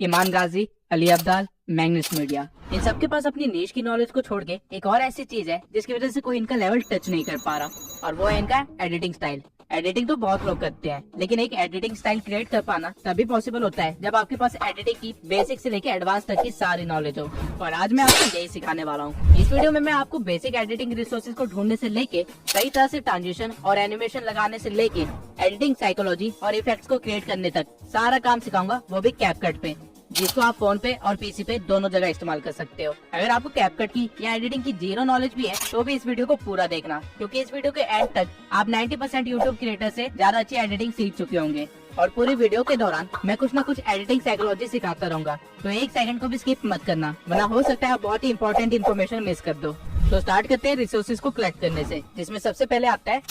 इमान गाजी, Ali Abdal, Magnus media, इन सबके पास अपनी नीश की नॉलेज को छोड़ के एक और ऐसी चीज है जिसकी वजह से कोई इनका लेवल टच नहीं कर पा रहा, और वो है इनका एडिटिंग स्टाइल। एडिटिंग तो बहुत लोग करते हैं, लेकिन एक एडिटिंग स्टाइल क्रिएट कर पाना तभी पॉसिबल होता है जब आपके पास एडिटिंग की बेसिक से लेकर एडवांस तक की सारी नॉलेज हो। और आज मैं आपको यही सिखाने वाला हूँ। इस वीडियो में मैं आपको बेसिक एडिटिंग रिसोर्सेज को ढूंढने से लेके सही तरह से ट्रांजिशन और एनिमेशन लगाने से लेके एडिटिंग साइकोलॉजी और इफेक्ट्स को क्रिएट करने तक सारा काम सिखाऊंगा, वो भी कैपकट पे, जिसको आप फोन पे और पीसी पे दोनों जगह इस्तेमाल कर सकते हो। अगर आपको कैपकट की या एडिटिंग की जीरो नॉलेज भी है तो भी इस वीडियो को पूरा देखना, क्योंकि इस वीडियो के एंड तक आप 90% यूट्यूब क्रिएटर से ज्यादा अच्छी एडिटिंग सीख चुके होंगे। और पूरी वीडियो के दौरान मैं कुछ न कुछ एडिटिंग साइकोलॉजी सिखाता रहूंगा, तो एक सेकंड को भी स्किप मत करना, वरना हो सकता है आप बहुत ही इंपॉर्टेंट इन्फॉर्मेशन मिस कर दो। तो स्टार्ट करते हैं रिसोर्सेज को कलेक्ट करने से, जिसमें सबसे पहले आता है,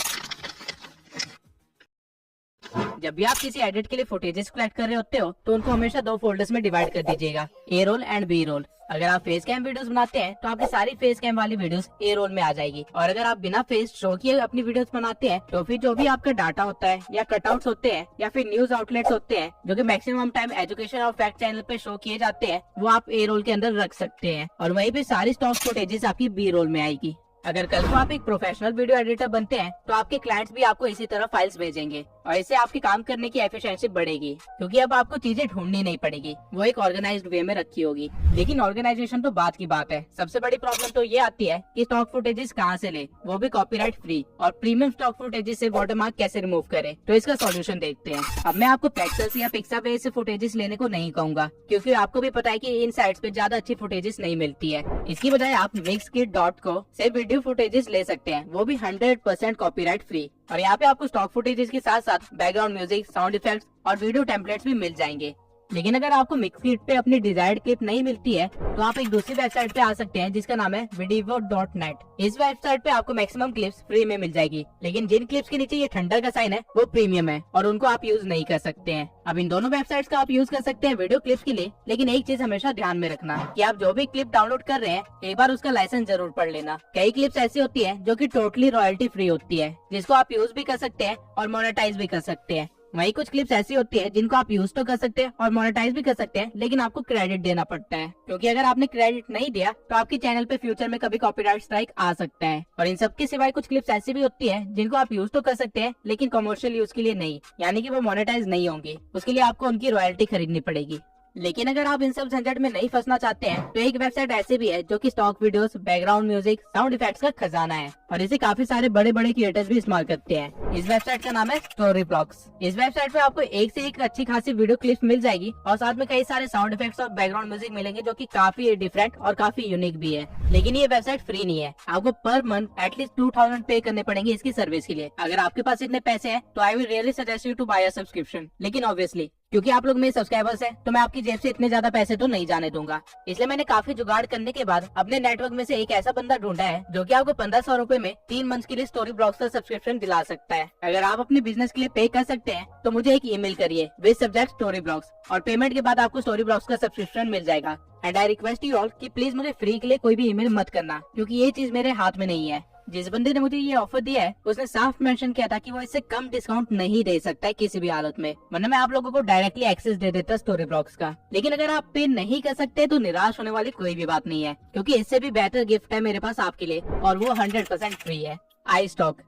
जब भी आप किसी एडिट के लिए फुटेजेस कलेक्ट कर रहे होते हो तो उनको हमेशा दो फोल्डर्स में डिवाइड कर दीजिएगा, ए रोल एंड बी रोल। अगर आप फेस कैम वीडियोस बनाते हैं तो आपकी सारी फेस कैम वाली वीडियोस ए रोल में आ जाएगी, और अगर आप बिना फेस शो किए अपनी वीडियोस बनाते हैं तो फिर जो भी आपका डाटा होता है या कटआउट्स होते हैं या फिर न्यूज आउटलेट्स होते हैं जो कि मैक्सिमम टाइम एजुकेशन और फैक्ट चैनल पे शो किए जाते हैं, वो आप ए रोल के अंदर रख सकते हैं, और वहीं पे सारी स्टॉक फुटेजेस आपकी बी रोल में आएगी। अगर कल को आप एक प्रोफेशनल वीडियो एडिटर बनते हैं तो आपके क्लाइंट्स भी आपको इसी तरह फाइल्स भेजेंगे, और इससे आपके काम करने की एफिशिएंसी बढ़ेगी, क्योंकि अब आपको चीजें ढूंढनी नहीं पड़ेगी, वो एक ऑर्गेनाइज्ड वे में रखी होगी। लेकिन ऑर्गेनाइजेशन तो बात की बात है, सबसे बड़ी प्रॉब्लम तो ये आती है कि स्टॉक फुटेजेस कहाँ से ले, वो भी कॉपीराइट फ्री, और प्रीमियम स्टॉक फुटेजेस से वाटरमार्क कैसे रिमूव करे। तो इसका सॉल्यूशन देखते हैं। अब मैं आपको पेक्सेल्स या पिक्साबेस से फुटेजेस लेने को नहीं कहूंगा, क्योंकि आपको भी पता है कि इन साइट्स पे ज्यादा अच्छी फुटेजेस नहीं मिलती है। इसकी बजाय आप mixkit.co से वीडियो फुटेजेस ले सकते हैं, वो भी 100% कॉपीराइट फ्री, और यहाँ पे आपको स्टॉक फुटेजेस के साथ साथ बैकग्राउंड म्यूजिक, साउंड इफेक्ट्स और वीडियो टेम्पलेट्स भी मिल जाएंगे। लेकिन अगर आपको मिक्सकिट पे अपनी डिजायर्ड क्लिप नहीं मिलती है तो आप एक दूसरी वेबसाइट पे आ सकते हैं, जिसका नाम है videvo.net। इस वेबसाइट पे आपको मैक्सिमम क्लिप्स फ्री में मिल जाएगी, लेकिन जिन क्लिप्स के नीचे ये ठंडा का साइन है वो प्रीमियम है और उनको आप यूज नहीं कर सकते हैं। अब इन दोनों वेबसाइट्स का आप यूज कर सकते हैं वीडियो क्लिप्स के लिए, लेकिन एक चीज हमेशा ध्यान में रखना कि आप जो भी क्लिप डाउनलोड कर रहे हैं एक बार उसका लाइसेंस जरूर पढ़ लेना। कई क्लिप्स ऐसी होती है जो कि टोटली रॉयल्टी फ्री होती है, जिसको आप यूज भी कर सकते हैं और मोनेटाइज भी कर सकते हैं। वही कुछ क्लिप्स ऐसी होती है जिनको आप यूज तो कर सकते हैं और मोनेटाइज भी कर सकते हैं, लेकिन आपको क्रेडिट देना पड़ता है, क्योंकि अगर आपने क्रेडिट नहीं दिया तो आपके चैनल पे फ्यूचर में कभी कॉपीराइट स्ट्राइक आ सकता है। और इन सब के सिवाय कुछ क्लिप्स ऐसी भी होती है जिनको आप यूज तो कर सकते हैं, लेकिन कमर्शियल यूज के लिए नहीं, यानी कि वो मोनेटाइज नहीं होंगी, उसके लिए आपको उनकी रॉयल्टी खरीदनी पड़ेगी। लेकिन अगर आप इन सब झंझट में नहीं फंसना चाहते हैं तो एक वेबसाइट ऐसी भी है जो कि stock videos, background music, sound effects का खजाना है, और इसे काफी सारे बड़े बड़े क्रिएटर्स भी इस्तेमाल करते हैं। इस वेबसाइट का नाम है स्टोरीब्लॉक्स। इस वेबसाइट पे आपको एक से एक अच्छी खासी वीडियो क्लिप्स मिल जाएगी, और साथ में कई सारे साउंड इफेक्ट्स और बैकग्राउंड म्यूजिक मिलेंगे जो कि काफी डिफरेंट और काफी यूनिक भी है। लेकिन ये वेबसाइट फ्री नहीं है, आपको पर मंथ एटलीस्ट 2000 पे करने पड़ेंगे इसकी सर्विस के लिए। अगर आपके पास इतने पैसे हैं तो I will really suggest you to buy a subscription, लेकिन ऑब्वियसली क्योंकि आप लोग मेरे सब्सक्राइबर्स हैं तो मैं आपकी जेब से इतने ज्यादा पैसे तो नहीं जाने दूंगा, इसलिए मैंने काफी जुगाड़ करने के बाद अपने नेटवर्क में से एक ऐसा बंदा ढूंढा है जो कि आपको 1500 रुपए में 3 मंथ के लिए स्टोरीब्लॉक्स का सब्सक्रिप्शन दिला सकता है। अगर आप अपने बिजनेस के लिए पे कर सकते हैं तो मुझे एक ईमेल करिए विद सब्जेक्ट स्टोरीब्लॉक्स, और पेमेंट के बाद आपको स्टोरीब्लॉक्स का सब्सक्रिप्शन मिल जाएगा। And I request you all कि प्लीज मुझे फ्री के लिए कोई भी ईमेल मत करना, क्योंकि ये चीज मेरे हाथ में नहीं है। जिस बंदे ने मुझे ये ऑफर दिया है उसने साफ मेंशन किया था कि वो इससे कम डिस्काउंट नहीं दे सकता है किसी भी हालत में, वरना मैं आप लोगों को डायरेक्टली एक्सेस दे देता स्टोरीब्लॉक्स का। लेकिन अगर आप पे नहीं कर सकते तो निराश होने वाली कोई भी बात नहीं है, क्योंकि इससे भी बेहतर गिफ्ट है मेरे पास आपके लिए, और वो 100% फ्री है। आई स्टॉक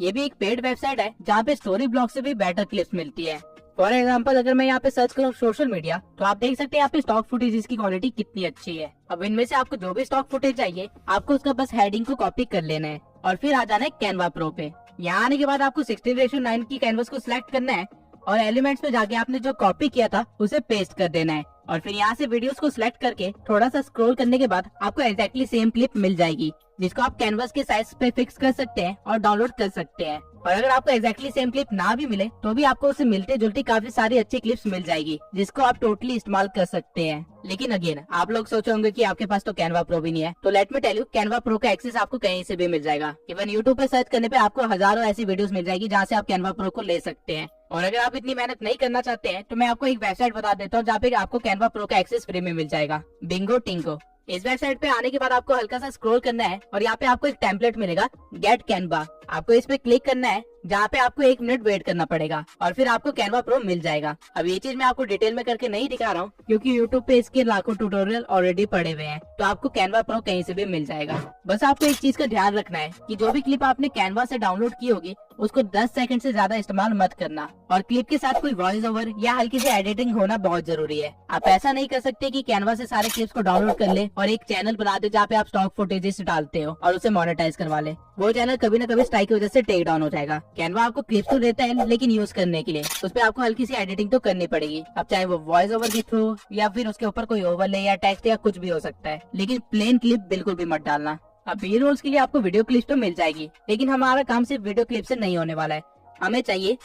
ये भी एक पेड वेबसाइट है जहाँ पे स्टोरीब्लॉक्स से भी बेटर क्लिप्स मिलती है। फॉर एग्जाम्पल अगर मैं यहाँ पे सर्च करूँ सोशल मीडिया तो आप देख सकते हैं यहाँ पे स्टॉक फुटेज की क्वालिटी कितनी अच्छी है। अब इनमें से आपको जो भी स्टॉक फुटेज चाहिए आपको उसका बस हेडिंग को कॉपी कर लेना है और फिर आ जाना है कैनवा प्रो पे। यहाँ आने के बाद आपको 16:9 की कैनवस को सिलेक्ट करना है और एलिमेंट्स पे जाके आपने जो कॉपी किया था उसे पेस्ट कर देना है, और फिर यहाँ से वीडियोस को सिलेक्ट करके थोड़ा सा स्क्रॉल करने के बाद आपको एग्जैक्टली सेम क्लिप मिल जाएगी, जिसको आप कैनवस के साइज पे फिक्स कर सकते हैं और डाउनलोड कर सकते हैं। और अगर आपको एग्जैक्टली सेम क्लिप ना भी मिले तो भी आपको उससे मिलते जुलती काफी सारी अच्छी क्लिप्स मिल जाएगी, जिसको आप टोटली इस्तेमाल कर सकते हैं। लेकिन अगेन आप लोग सोचे होंगे कि आपके पास तो कैनवा प्रो भी नहीं है, तो let me tell you Canva pro का एक्सेस आपको कहीं से भी मिल जाएगा। इवन यूट्यूब पे सर्च करने पे आपको हजारों ऐसी वीडियोस मिल जाएगी जहाँ से आप कैनवा प्रो को ले सकते हैं। और अगर आप इतनी मेहनत नहीं करना चाहते हैं तो मैं आपको एक वेबसाइट बता देता हूँ जहाँ पे आपको कैनवा प्रो का एक्सेस फ्री में मिल जाएगा, बिंगो टिंगो। इस वेबसाइट पे आने के बाद आपको हल्का सा स्क्रॉल करना है और यहाँ पे आपको एक टेम्पलेट मिलेगा गेट कैनवा। आपको इस पे क्लिक करना है, जहाँ पे आपको 1 मिनट वेट करना पड़ेगा और फिर आपको कैनवा प्रो मिल जाएगा। अब ये चीज मैं आपको डिटेल में करके नहीं दिखा रहा हूँ क्योंकि यूट्यूब पे इसके लाखों ट्यूटोरियल ऑलरेडी पड़े हुए हैं, तो आपको कैनवा प्रो कहीं से भी मिल जाएगा। बस आपको एक चीज का ध्यान रखना है कि जो भी क्लिप आपने कैनवा से डाउनलोड की होगी उसको 10 सेकंड से ज्यादा इस्तेमाल मत करना और क्लिप के साथ कोई वॉइस ओवर या हल्की सी एडिटिंग होना बहुत जरूरी है। आप ऐसा नहीं कर सकते कि कैनवा से सारे क्लिप्स को डाउनलोड कर ले और एक चैनल बना दे जहाँ पे आप स्टॉक फुटेजेस डालते हो और उसे मोनेटाइज करवा ले। वो चैनल कभी न कभी स्ट्राइक की वजह से टेक डाउन हो जाएगा। कैनवा आपको क्लिप्स तो देता है लेकिन यूज करने के लिए उस पर आपको हल्की सी एडिटिंग तो करनी पड़ेगी। अब चाहे वो वॉइस ओवर के थ्रू या फिर उसके ऊपर कोई ओवरले या टेक्स्ट या कुछ भी हो सकता है, लेकिन प्लेन क्लिप बिल्कुल भी मत डालना। अब बी रोल्स के लिए आपको वीडियो क्लिप तो मिल जाएगी, लेकिन हमारा काम सिर्फ वीडियो क्लिप से नहीं होने वाला है। हमें चाहिए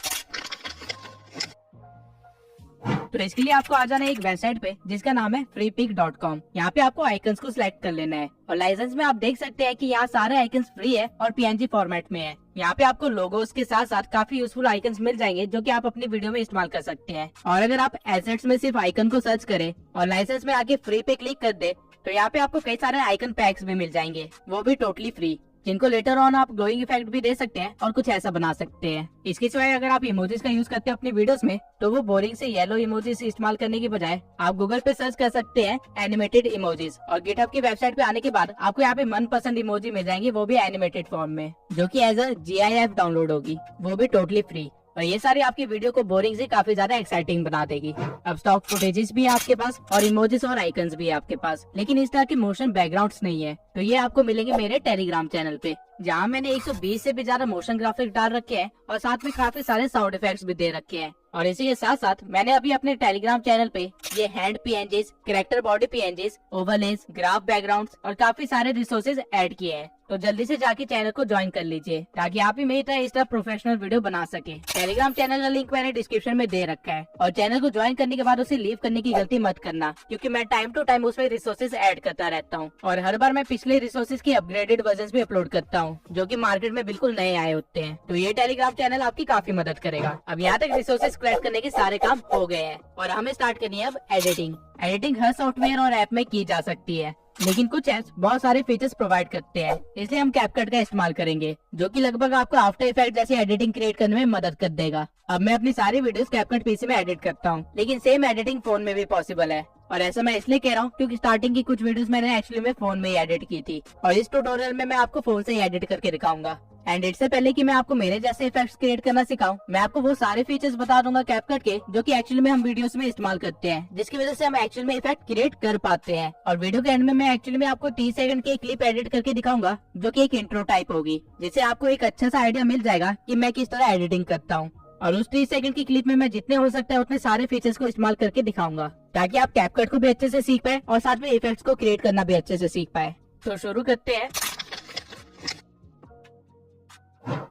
तो इसके लिए आपको आ जाना है एक वेबसाइट पे जिसका नाम है freepik.com। यहाँ पे आपको आइकन्स को सिलेक्ट कर लेना है और लाइसेंस में आप देख सकते हैं कि यहाँ सारे आइकन्स फ्री है और PNG फॉर्मेट में है। यहाँ पे आपको लोगोस के साथ साथ काफी यूजफुल आइकन्स मिल जाएंगे जो कि आप अपनी वीडियो में इस्तेमाल कर सकते हैं। और अगर आप एसेट्स में सिर्फ आइकन को सर्च करें और लाइसेंस में आके फ्री पे क्लिक कर दे तो यहाँ पे आपको कई सारे आइकन पैक्स भी मिल जाएंगे, वो भी टोटली फ्री, जिनको लेटर ऑन आप ग्लोइंग इफेक्ट भी दे सकते हैं और कुछ ऐसा बना सकते हैं। इसके सिवाय अगर आप इमोजीज का यूज करते हैं अपनी वीडियोस में तो वो बोरिंग से येलो इमोजीज इस्तेमाल करने की बजाय आप गूगल पे सर्च कर सकते हैं एनिमेटेड इमोजीज और गिटहब की वेबसाइट पे आने के बाद आपको यहाँ पे मनपसंद इमोजी मिल जाएंगे, वो भी एनिमेटेड फॉर्म में, जो कि एज अ GIF डाउनलोड होगी, वो भी टोटली फ्री। और ये सारी आपकी वीडियो को बोरिंग से काफी ज्यादा एक्साइटिंग बना देगी। अब स्टॉक फुटेजेस भी है आपके पास और इमोजीज और आइकन्स भी है आपके पास, लेकिन इस तरह के मोशन बैकग्राउंड्स नहीं है। तो ये आपको मिलेंगे मेरे टेलीग्राम चैनल पे, जहाँ मैंने 120 से भी ज्यादा मोशन ग्राफिक डाल रखे हैं और साथ में काफी सारे साउंड इफेक्ट्स भी दे रखे हैं। और इसी के साथ साथ मैंने अभी अपने टेलीग्राम चैनल पे ये hand PNGs, character body PNGs, overlays, graph backgrounds और काफी सारे रिसोर्सेज ऐड किए हैं। तो जल्दी से जाके चैनल को ज्वाइन कर लीजिए ताकि आप भी मेरी तरह इस तरह प्रोफेशनल वीडियो बना सके। टेलीग्राम चैनल का लिंक मैंने डिस्क्रिप्शन में दे रखा है और चैनल को ज्वाइन करने के बाद उसे लीव करने की गलती मत करना, क्योंकि मैं टाइम टू टाइम उसमें रिसोर्सेज ऐड करता रहता हूँ और हर बार मैं पिछले रिसोर्सेज की अपग्रेडेड वर्जन भी अपलोड करता हूँ जो कि मार्केट में बिल्कुल नए आए होते हैं। तो ये टेलीग्राम चैनल आपकी काफी मदद करेगा। अब यहाँ तक रिसोर्सेज कलेक्ट करने के सारे काम हो गए हैं और हमें स्टार्ट करनी है अब एडिटिंग। एडिटिंग हर सॉफ्टवेयर और ऐप में की जा सकती है, लेकिन कुछ ऐप्स बहुत सारे फीचर्स प्रोवाइड करते हैं, इसलिए हम कैपकट का इस्तेमाल करेंगे जो कि लगभग आपको आफ्टर इफेक्ट जैसी एडिटिंग क्रिएट करने में मदद कर देगा। अब मैं अपनी सारी वीडियोस कैपकट PC में एडिट करता हूँ, लेकिन सेम एडिटिंग फोन में भी पॉसिबल है। और ऐसा मैं इसलिए कह रहा हूँ क्योंकि स्टार्टिंग की कुछ वीडियोस मैंने एक्चुअली में फोन में ही एडिट की थी और इस ट्यूटोरियल में मैं आपको फोन से ही एडिट करके दिखाऊंगा। एंड इससे पहले कि मैं आपको मेरे जैसे इफेक्ट्स क्रिएट करना सिखाऊं, मैं आपको वो सारे फीचर्स बता दूंगा कैपकट के जो कि एक्चुअली में हम वीडियोस में इस्तेमाल करते हैं, जिसकी वजह से हम एक्चुअल में इफेक्ट क्रिएट कर पाते हैं। और वीडियो के एंड में मैं एक्चुअली में आपको 30 सेकंड की क्लिप एडिट करके दिखाऊंगा जो कि एक इंट्रो टाइप होगी, जिससे आपको एक अच्छा सा आइडिया मिल जाएगा कि मैं किस तरह एडिटिंग करता हूँ। और उस 30 सेकंड की क्लिप में मैं जितने हो सकता है उतने सारे फीचर्स को इस्तेमाल करके दिखाऊंगा ताकि आप कैपकट को भी अच्छे से सीख पाए और साथ में इफेक्ट्स को क्रिएट करना भी अच्छे से सीख पाए। तो शुरू करते हैं।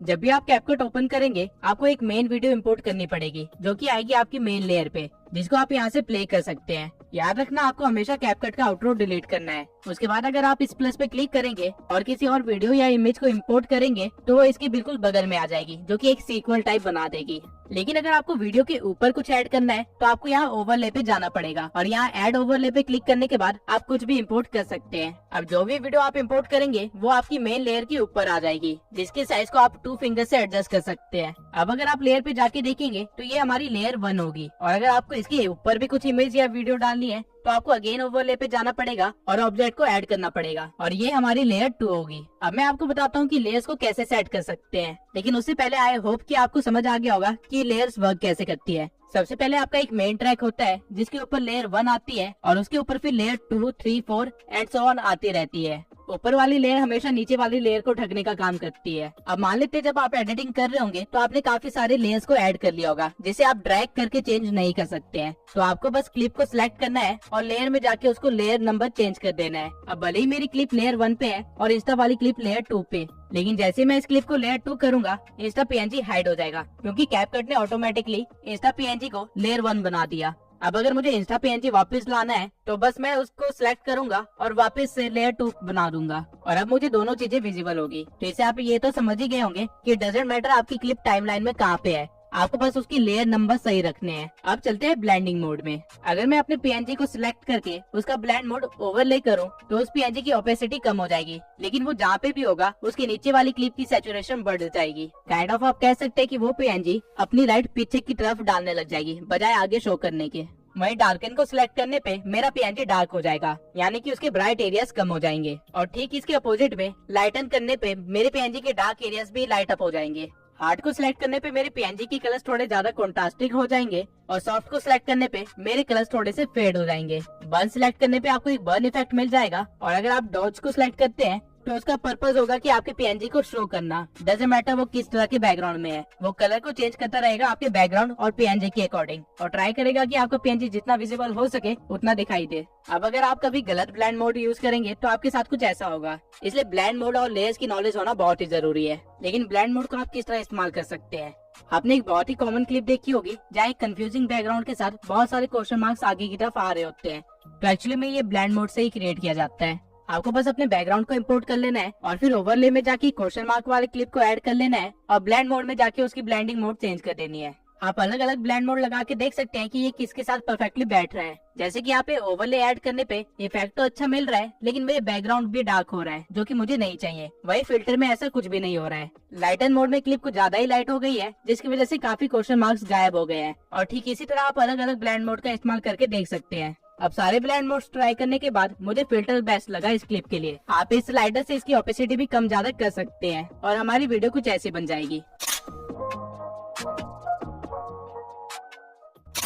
जब भी आप कैपकट ओपन करेंगे आपको एक मेन वीडियो इंपोर्ट करनी पड़ेगी जो कि आएगी आपकी मेन लेयर पे, जिसको आप यहाँ से प्ले कर सकते हैं। याद रखना आपको हमेशा कैपकट का आउटरो डिलीट करना है। उसके बाद अगर आप इस प्लस पे क्लिक करेंगे और किसी और वीडियो या इमेज को इंपोर्ट करेंगे तो वो इसके बिल्कुल बगल में आ जाएगी जो कि एक सीक्वल टाइप बना देगी। लेकिन अगर आपको वीडियो के ऊपर कुछ ऐड करना है तो आपको यहाँ ओवरले पे जाना पड़ेगा और यहाँ ऐड ओवरले पे क्लिक करने के बाद आप कुछ भी इंपोर्ट कर सकते हैं। अब जो भी वीडियो आप इंपोर्ट करेंगे वो आपकी मेन लेयर के ऊपर आ जाएगी, जिसके साइज को आप 2 फिंगर से एडजस्ट कर सकते हैं। अब अगर आप लेयर पे जाके देखेंगे तो ये हमारी लेयर 1 होगी और अगर आपको इसके ऊपर भी कुछ इमेज या वीडियो डालनी है तो आपको अगेन ओवरले पे जाना पड़ेगा और ऑब्जेक्ट को ऐड करना पड़ेगा और ये हमारी लेयर 2 होगी। अब मैं आपको बताता हूँ कि लेयर्स को कैसे सेट कर सकते हैं, लेकिन उससे पहले आई होप कि आपको समझ आ गया होगा कि लेयर्स वर्क कैसे करती है। सबसे पहले आपका एक मेन ट्रैक होता है जिसके ऊपर लेयर 1 आती है और उसके ऊपर फिर लेयर 2, 3, 4 एंड सो ऑन आती रहती है। ऊपर वाली लेयर हमेशा नीचे वाली लेयर को ढकने का काम करती है। अब मान लेते हैं जब आप एडिटिंग कर रहे होंगे तो आपने काफी सारे लेयर्स को ऐड कर लिया होगा जिसे आप ड्रैग करके चेंज नहीं कर सकते हैं। तो आपको बस क्लिप को सिलेक्ट करना है और लेयर में जाके उसको लेयर नंबर चेंज कर देना है। अब भले ही मेरी क्लिप लेयर 1 पे है और इंस्टा वाली क्लिप लेयर 2 पे, लेकिन जैसे मैं इस क्लिप को लेयर 2 करूंगा इंस्टा PNG हाइड हो जाएगा क्योंकि कैपकट ने ऑटोमेटिकली इंस्टा PNG को लेयर 1 बना दिया। अब अगर मुझे इंस्टा PNG वापस लाना है तो बस मैं उसको सिलेक्ट करूंगा और वापस से लेयर 2 बना दूंगा और अब मुझे दोनों चीजें विजिबल होगी। तो इससे आप ये तो समझ ही गए होंगे कि डजंट मैटर आपकी क्लिप टाइमलाइन में कहाँ पे है, आपको बस उसकी लेयर नंबर सही रखने हैं। अब चलते हैं ब्लेंडिंग मोड में। अगर मैं अपने पीएनजी को सिलेक्ट करके उसका ब्लेंड मोड ओवरले करूं तो उस पीएनजी की ओपेसिटी कम हो जाएगी, लेकिन वो जहाँ पे भी होगा उसके नीचे वाली क्लिप की सैचुरेशन बढ़ जाएगी। काइंड ऑफ आप कह सकते हैं कि वो पीएनजी अपनी लाइट पीछे की तरफ डालने लग जाएगी बजाय आगे शो करने के। वहीं डार्कन को सिलेक्ट करने पे मेरा पीएनजी डार्क हो जाएगा, यानी कि उसके ब्राइट एरियाज कम हो जाएंगे। और ठीक इसके अपोजिट में लाइटन करने पे मेरे पीएनजी के डार्क एरियाज भी लाइट अप हो जाएंगे। हार्ड को सिलेक्ट करने पे मेरे पीएनजी की कलर्स थोड़े ज्यादा कॉन्ट्रास्टिंग हो जाएंगे और सॉफ्ट को सिलेक्ट करने पे मेरे कलर्स थोड़े से फेड हो जाएंगे। बर्न सिलेक्ट करने पे आपको एक बर्न इफेक्ट मिल जाएगा और अगर आप डॉज को सिलेक्ट करते हैं तो उसका पर्पस होगा कि आपके पीएनजी को शो करना। डजंट मैटर वो किस तरह के बैकग्राउंड में है, वो कलर को चेंज करता रहेगा आपके बैकग्राउंड और पीएनजी के अकॉर्डिंग और ट्राई करेगा कि आपका पीएनजी जितना विजिबल हो सके उतना दिखाई दे। अब अगर आप कभी गलत ब्लेंड मोड यूज करेंगे तो आपके साथ कुछ ऐसा होगा, इसलिए ब्लेंड मोड और लेयर्स की नॉलेज होना बहुत ही जरूरी है। लेकिन ब्लेंड मोड को आप किस तरह इस्तेमाल कर सकते हैं? आपने एक बहुत ही कॉमन क्लिप देखी होगी जहाँ एक कंफ्यूजिंग बैकग्राउंड के साथ बहुत सारे क्वेश्चन मार्क्स आगे की तरफ आ रहे होते हैं। तो एक्चुअली में ये ब्लेंड मोड से ही क्रिएट किया जाता है। आपको बस अपने बैकग्राउंड को इंपोर्ट कर लेना है और फिर ओवरले में जाके क्वेश्चन मार्क वाले क्लिप को ऐड कर लेना है और ब्लेंड मोड में जाके उसकी ब्लेंडिंग मोड चेंज कर देनी है। आप अलग अलग ब्लेंड मोड लगा के देख सकते हैं कि ये किसके साथ परफेक्टली बैठ रहा है। जैसे कि यहाँ पे ओवरले ऐड करने पे इफेक्ट तो अच्छा मिल रहा है, लेकिन मेरे बैकग्राउंड भी डार्क हो रहा है जो कि मुझे नहीं चाहिए। वही फिल्टर में ऐसा कुछ भी नहीं हो रहा है। लाइटन मोड में क्लिप कुछ ज्यादा ही लाइट हो गई है, जिसकी वजह से काफी क्वेश्चन मार्क्स गायब हो गए हैं। और ठीक इसी तरह आप अलग अलग ब्लेंड मोड का इस्तेमाल करके देख सकते हैं। अब सारे ब्लेंड मोड्स ट्राई करने के बाद मुझे फिल्टर बेस्ट लगा इस क्लिप के लिए। आप इस स्लाइडर से इसकी ओपेसिटी भी कम ज्यादा कर सकते हैं और हमारी वीडियो कुछ ऐसी बन जाएगी।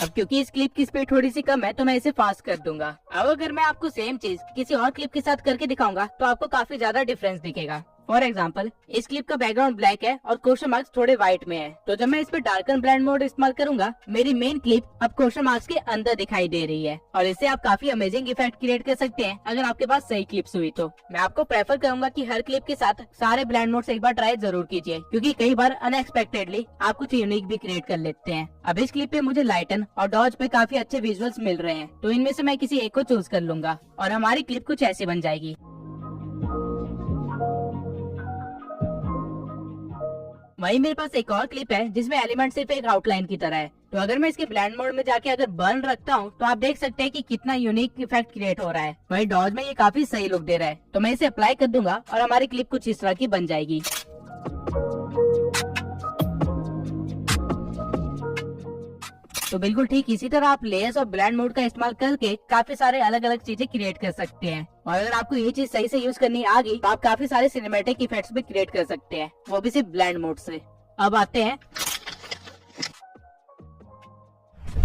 अब क्योंकि इस क्लिप की स्पीड थोड़ी सी कम है तो मैं इसे फास्ट कर दूंगा। अब अगर मैं आपको सेम चीज किसी और क्लिप के साथ करके दिखाऊंगा तो आपको काफी ज्यादा डिफरेंस दिखेगा। फॉर एग्जाम्पल, इस क्लिप का बैकग्राउंड ब्लैक है और क्वेश्चन मार्क्स थोड़े व्हाइट में है, तो जब मैं इस पे डार्कन ब्लेंड मोड इस्तेमाल करूंगा मेरी मेन क्लिप अब क्वेश्चन मार्क्स के अंदर दिखाई दे रही है और इससे आप काफी अमेजिंग इफेक्ट क्रिएट कर सकते हैं अगर आपके पास सही क्लिप्स हुई तो। मैं आपको प्रेफर करूंगा कि हर क्लिप के साथ सारे ब्लेंड मोड्स एक बार ट्राई जरूर कीजिए, क्योंकि कई बार अनएक्सपेक्टेडली आप कुछ यूनिक भी क्रिएट कर लेते हैं। अब इस क्लिप पे मुझे लाइटन और डॉज पे काफी अच्छे विजुअल्स मिल रहे हैं, तो इनमें से मैं किसी एक को चूज कर लूंगा और हमारी क्लिप कुछ ऐसी बन जाएगी। वहीं मेरे पास एक और क्लिप है जिसमें एलिमेंट सिर्फ एक आउटलाइन की तरह है, तो अगर मैं इसके ब्लेंड मोड में जाके अगर बर्न रखता हूँ तो आप देख सकते हैं कि कितना यूनिक इफेक्ट क्रिएट हो रहा है। वहीं डॉज में ये काफी सही लुक दे रहा है, तो मैं इसे अप्लाई कर दूंगा और हमारी क्लिप कुछ इस तरह की बन जाएगी। तो बिल्कुल ठीक इसी तरह आप लेयर्स और ब्लेंड मोड का इस्तेमाल करके काफी सारे अलग अलग चीजें क्रिएट कर सकते हैं। और अगर आपको ये चीज सही से यूज करनी आ गई तो आप काफी सारे सिनेमैटिक इफेक्ट्स भी क्रिएट कर सकते हैं, वो भी सिर्फ ब्लेंड मोड से। अब आते हैं,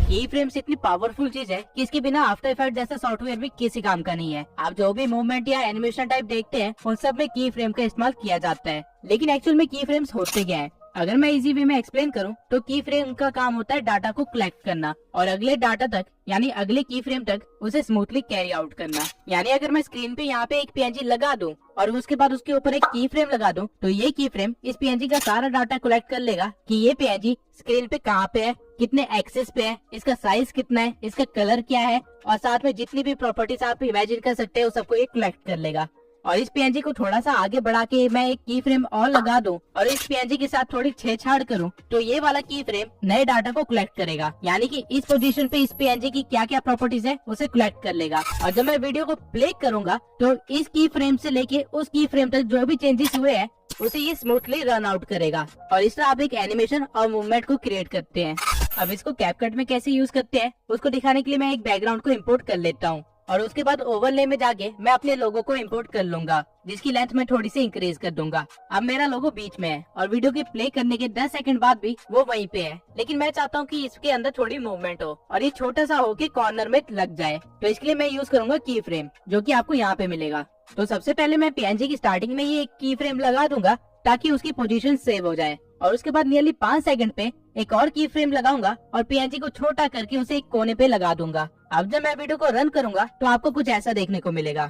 की फ्रेम्स इतनी पावरफुल चीज है कि इसके बिना आफ्टर इफेक्ट जैसा सॉफ्टवेयर भी किसी काम का नहीं है। आप जो भी मूवमेंट या एनिमेशन टाइप देखते हैं उन सब में की फ्रेम का इस्तेमाल किया जाता है, लेकिन एक्चुअल में की फ्रेम्स होते क्या है? अगर मैं इजी वे में एक्सप्लेन करूं तो की फ्रेम का काम होता है डाटा को कलेक्ट करना और अगले डाटा तक यानी अगले की फ्रेम तक उसे स्मूथली कैरी आउट करना। यानी अगर मैं स्क्रीन पे यहाँ पे एक पीएनजी लगा दूं और उसके बाद उसके ऊपर एक की फ्रेम लगा दूं तो ये की फ्रेम इस पीएनजी का सारा डाटा कलेक्ट कर लेगा कि ये पीएनजी स्क्रीन पे कहाँ पे है, कितने एक्सेस पे है, इसका साइज कितना है, इसका कलर क्या है और साथ में जितनी भी प्रॉपर्टीज आप इमेजिन कर सकते हैं उस सबको ये कलेक्ट कर लेगा। और इस पीएनजी को थोड़ा सा आगे बढ़ा के मैं एक की फ्रेम और लगा दूं और इस पीएनजी के साथ थोड़ी छेड़छाड़ करूं तो ये वाला की फ्रेम नए डाटा को कलेक्ट करेगा, यानी कि इस पोजीशन पे इस पीएनजी की क्या क्या प्रॉपर्टीज है उसे कलेक्ट कर लेगा। और जब मैं वीडियो को प्ले करूंगा तो इस की फ्रेम से लेके उस की फ्रेम तक जो भी चेंजेस हुए हैं उसे ये स्मूथली रन आउट करेगा और इस तरह आप एक एनिमेशन और मूवमेंट को क्रिएट करते हैं। अब इसको कैपकट में कैसे यूज करते हैं उसको दिखाने के लिए मैं एक बैकग्राउंड को इम्पोर्ट कर लेता हूँ और उसके बाद ओवरले में जाके मैं अपने लोगो को इंपोर्ट कर लूंगा, जिसकी लेंथ में थोड़ी सी इंक्रीज कर दूंगा। अब मेरा लोगो बीच में है और वीडियो के प्ले करने के 10 सेकंड बाद भी वो वहीं पे है, लेकिन मैं चाहता हूँ कि इसके अंदर थोड़ी मूवमेंट हो और ये छोटा सा हो के कॉर्नर में लग जाए, तो इसके लिए मैं यूज करूंगा की फ्रेम, जो कि आपको यहाँ पे मिलेगा। तो सबसे पहले मैं पीएनजी की स्टार्टिंग में ही एक की फ्रेम लगा दूंगा ताकि उसकी पोजीशन सेव हो जाए और उसके बाद नियरली 5 सेकंड पे एक और की फ्रेम लगाऊंगा और पीएनजी को छोटा करके उसे एक कोने पे लगा दूंगा। अब जब मैं वीडियो को रन करूंगा तो आपको कुछ ऐसा देखने को मिलेगा।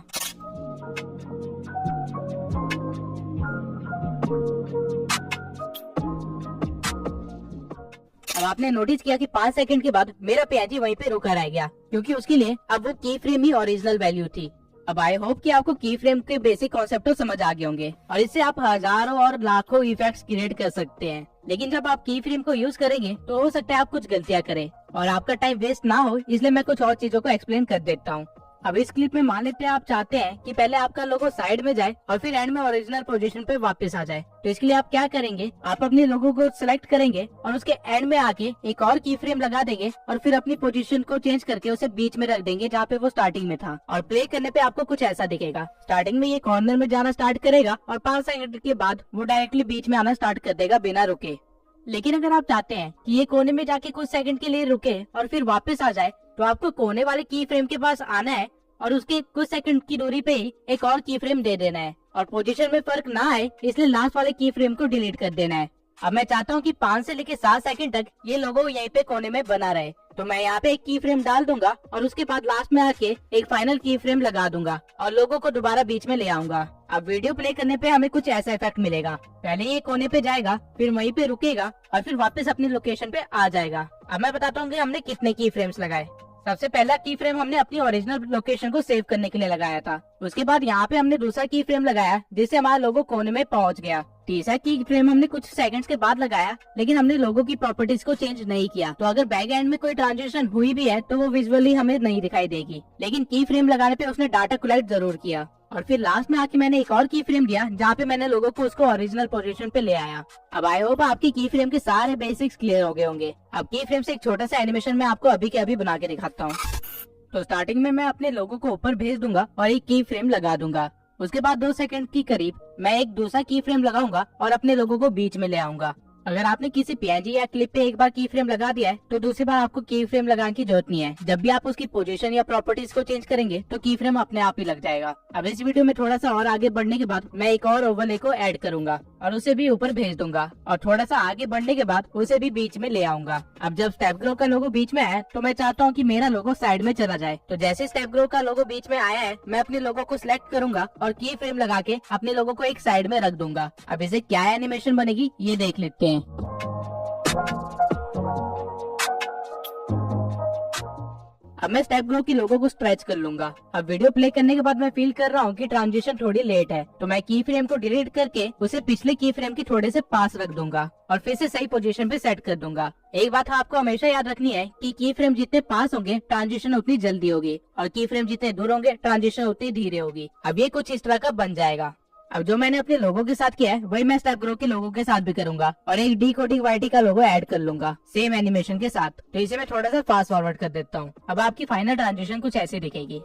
अब आपने नोटिस किया कि 5 सेकंड के बाद मेरा पीएनजी वहीं पे रुका रह गया, क्योंकि उसके लिए अब वो की फ्रेम ही ओरिजिनल वैल्यू थी। अब आई होप कि आपको की फ्रेम के बेसिक कॉन्सेप्ट समझ आ गए होंगे और इससे आप हजारों और लाखों इफेक्ट्स क्रिएट कर सकते हैं। लेकिन जब आप की फ्रेम को यूज करेंगे तो हो सकता है आप कुछ गलतियां करें और आपका टाइम वेस्ट ना हो, इसलिए मैं कुछ और चीजों को एक्सप्लेन कर देता हूँ। अब इस क्लिप में मान लेते हैं आप चाहते हैं कि पहले आपका लोगो साइड में जाए और फिर एंड में ओरिजिनल पोजीशन पे वापस आ जाए। तो इसके लिए आप क्या करेंगे, आप अपने लोगो को सिलेक्ट करेंगे और उसके एंड में आके एक और की फ्रेम लगा देंगे और फिर अपनी पोजीशन को चेंज करके उसे बीच में रख देंगे जहाँ पे वो स्टार्टिंग में था। और प्ले करने पे आपको कुछ ऐसा दिखेगा। स्टार्टिंग में ये कॉर्नर में जाना स्टार्ट करेगा और 5 सेकंड के बाद वो डायरेक्टली बीच में आना स्टार्ट कर देगा बिना रुके। लेकिन अगर आप चाहते हैं कि ये कोने में जाके कुछ सेकंड के लिए रुके और फिर वापस आ जाए, तो आपको कोने वाले की फ्रेम के पास आना है और उसके कुछ सेकंड की दूरी पे ही एक और की फ्रेम दे देना है और पोजीशन में फर्क ना आए इसलिए लास्ट वाले की फ्रेम को डिलीट कर देना है। अब मैं चाहता हूँ कि 5 से लेकर 7 सेकंड तक ये लोगो यहीं पे कोने में बना रहे, तो मैं यहाँ पे एक की फ्रेम डाल दूंगा और उसके बाद लास्ट में आके एक फाइनल की फ्रेम लगा दूंगा और लोगो को दोबारा बीच में ले आऊंगा। अब वीडियो प्ले करने पे हमें कुछ ऐसा इफेक्ट मिलेगा। पहले ये कोने पे जाएगा, फिर वहीं पे रुकेगा और फिर वापस अपनी लोकेशन पे आ जाएगा। अब मैं बताता हूँ कि हमने कितने की फ्रेम्स लगाए। सबसे पहला की फ्रेम हमने अपनी ओरिजिनल लोकेशन को सेव करने के लिए लगाया था। उसके बाद यहाँ पे हमने दूसरा की फ्रेम लगाया जिससे हमारा लोगो कोने में पहुँच गया। तीसरा की फ्रेम हमने कुछ सेकंड्स के बाद लगाया, लेकिन हमने लोगो की प्रॉपर्टीज को चेंज नहीं किया, तो अगर बैक एंड में कोई ट्रांजेक्शन हुई भी है तो वो विजुअली हमें नहीं दिखाई देगी। लेकिन की फ्रेम लगाने पे उसने डाटा कलेक्ट जरूर किया। और फिर लास्ट में आके मैंने एक और की फ्रेम दिया जहाँ पे मैंने लोगों को उसको ओरिजिनल पोजीशन पे ले आया। अब आई होप आपकी की फ्रेम के सारे बेसिक्स क्लियर हो गए होंगे। अब की फ्रेम से एक छोटा सा एनिमेशन मैं आपको अभी के अभी बना के दिखाता हूँ। तो स्टार्टिंग में मैं अपने लोगों को ऊपर भेज दूंगा और एक की फ्रेम लगा दूंगा। उसके बाद 2 सेकंड की करीब मैं एक दूसरा की फ्रेम लगाऊंगा और अपने लोगों को बीच में ले आऊंगा। अगर आपने किसी पीएनजी या क्लिप पे एक बार की फ्रेम लगा दिया है तो दूसरी बार आपको की फ्रेम लगाने की जरूरत नहीं है। जब भी आप उसकी पोजीशन या प्रॉपर्टीज को चेंज करेंगे तो की फ्रेम अपने आप ही लग जाएगा। अब इस वीडियो में थोड़ा सा और आगे बढ़ने के बाद मैं एक और ओवरले को ऐड करूंगा और उसे भी ऊपर भेज दूंगा और थोड़ा सा आगे बढ़ने के बाद उसे भी बीच में ले आऊंगा। अब जब स्टेप ग्रो का लोगो बीच में है तो मैं चाहता हूँ कि मेरा लोगो साइड में चला जाए। तो जैसे स्टेप ग्रो का लोगो बीच में आया है, मैं अपने लोगो को सिलेक्ट करूंगा और की फ्रेम लगा के अपने लोगो को एक साइड में रख दूंगा। अब इसे क्या एनिमेशन बनेगी ये देख लेते हैं। अब मैं स्टेप ग्रो की लोगो को स्ट्रेच कर लूंगा। अब वीडियो प्ले करने के बाद मैं फील कर रहा हूँ कि ट्रांजिशन थोड़ी लेट है, तो मैं की फ्रेम को डिलीट करके उसे पिछले की फ्रेम के थोड़े से पास रख दूंगा और फिर से सही पोजीशन पे सेट कर दूंगा। एक बात आपको हमेशा याद रखनी है कि की फ्रेम जितने पास होंगे ट्रांजिशन उतनी जल्दी होगी और की फ्रेम जितने दूर होंगे ट्रांजिशन उतनी धीरे होगी। अब ये कुछ इस तरह का बन जाएगा। अब जो मैंने अपने लोगों के साथ किया है वही मैं स्टेप ग्रो के लोगों के साथ भी करूंगा और एक डिकोडिंग वाईटी का लोगो ऐड कर लूंगा सेम एनिमेशन के साथ। तो इसे मैं थोड़ा सा फास्ट फॉरवर्ड कर देता हूँ। अब आपकी फाइनल ट्रांजिशन कुछ ऐसी दिखेगी।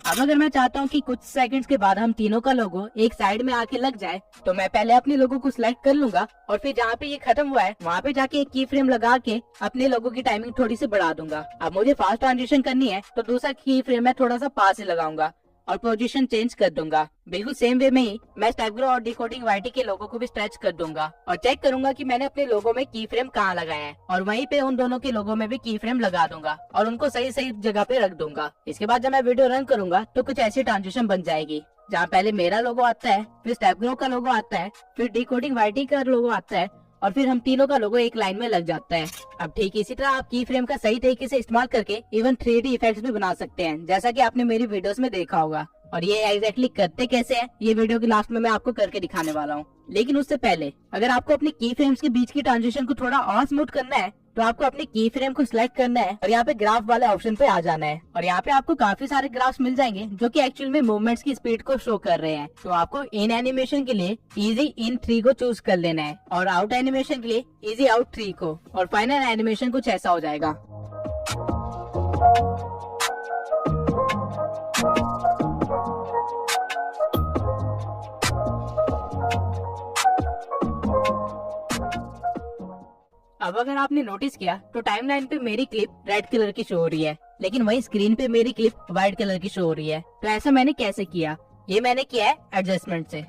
अब अगर मैं चाहता हूँ कि कुछ सेकंड्स के बाद हम तीनों का लोगो एक साइड में आके लग जाए, तो मैं पहले अपने लोगो को सिलेक्ट कर लूंगा और फिर जहाँ पे ये खत्म हुआ है वहाँ पे जाके एक की फ्रेम लगा के अपने लोगो की टाइमिंग थोड़ी सी बढ़ा दूंगा। अब मुझे फास्ट ट्रांजिशन करनी है तो दूसरा की फ्रेम मैं थोड़ा सा पास से लगाऊंगा और पोजीशन चेंज कर दूंगा। बिल्कुल सेम वे में ही मैं स्टेप ग्रो और डिकोडिंग वाईटी के लोगों को भी स्ट्रेच कर दूंगा और चेक करूंगा कि मैंने अपने लोगों में की फ्रेम कहाँ लगाया है और वहीं पे उन दोनों के लोगों में भी की फ्रेम लगा दूंगा और उनको सही सही जगह पे रख दूंगा। इसके बाद जब मैं वीडियो रन करूंगा तो कुछ ऐसी ट्रांजिशन बन जाएगी जहाँ पहले मेरा लोगो आता है, फिर स्टेप ग्रो का लोगो आता है, फिर डिकोडिंग वाईटी का लोगो आता है और फिर हम तीनों का लोगो एक लाइन में लग जाता है। अब ठीक इसी तरह आप की फ्रेम का सही तरीके से इस्तेमाल करके इवन 3D इफेक्ट्स भी बना सकते हैं, जैसा कि आपने मेरी वीडियोस में देखा होगा। और ये एग्जैक्टली करते कैसे हैं ये वीडियो के लास्ट में मैं आपको करके दिखाने वाला हूँ। लेकिन उससे पहले अगर आपको अपनी की फ्रेम्स के बीच की ट्रांजिशन को थोड़ा और स्मूथ करना है तो आपको अपनी की फ्रेम को सिलेक्ट करना है और यहाँ पे ग्राफ वाले ऑप्शन पे आ जाना है और यहाँ पे आपको काफी सारे ग्राफ्स मिल जाएंगे जो कि एक्चुअल में मूवमेंट्स की स्पीड को शो कर रहे हैं। तो आपको इन एनिमेशन के लिए इजी इन 3 को चूज कर लेना है और आउट एनिमेशन के लिए इजी आउट 3 को और फाइनल एनिमेशन कुछ ऐसा हो जाएगा। अब अगर आपने नोटिस किया तो टाइमलाइन पे मेरी क्लिप रेड कलर की शो हो रही है, लेकिन वही स्क्रीन पे मेरी क्लिप व्हाइट कलर की शो हो रही है। तो ऐसा मैंने कैसे किया? ये मैंने किया है एडजस्टमेंट से।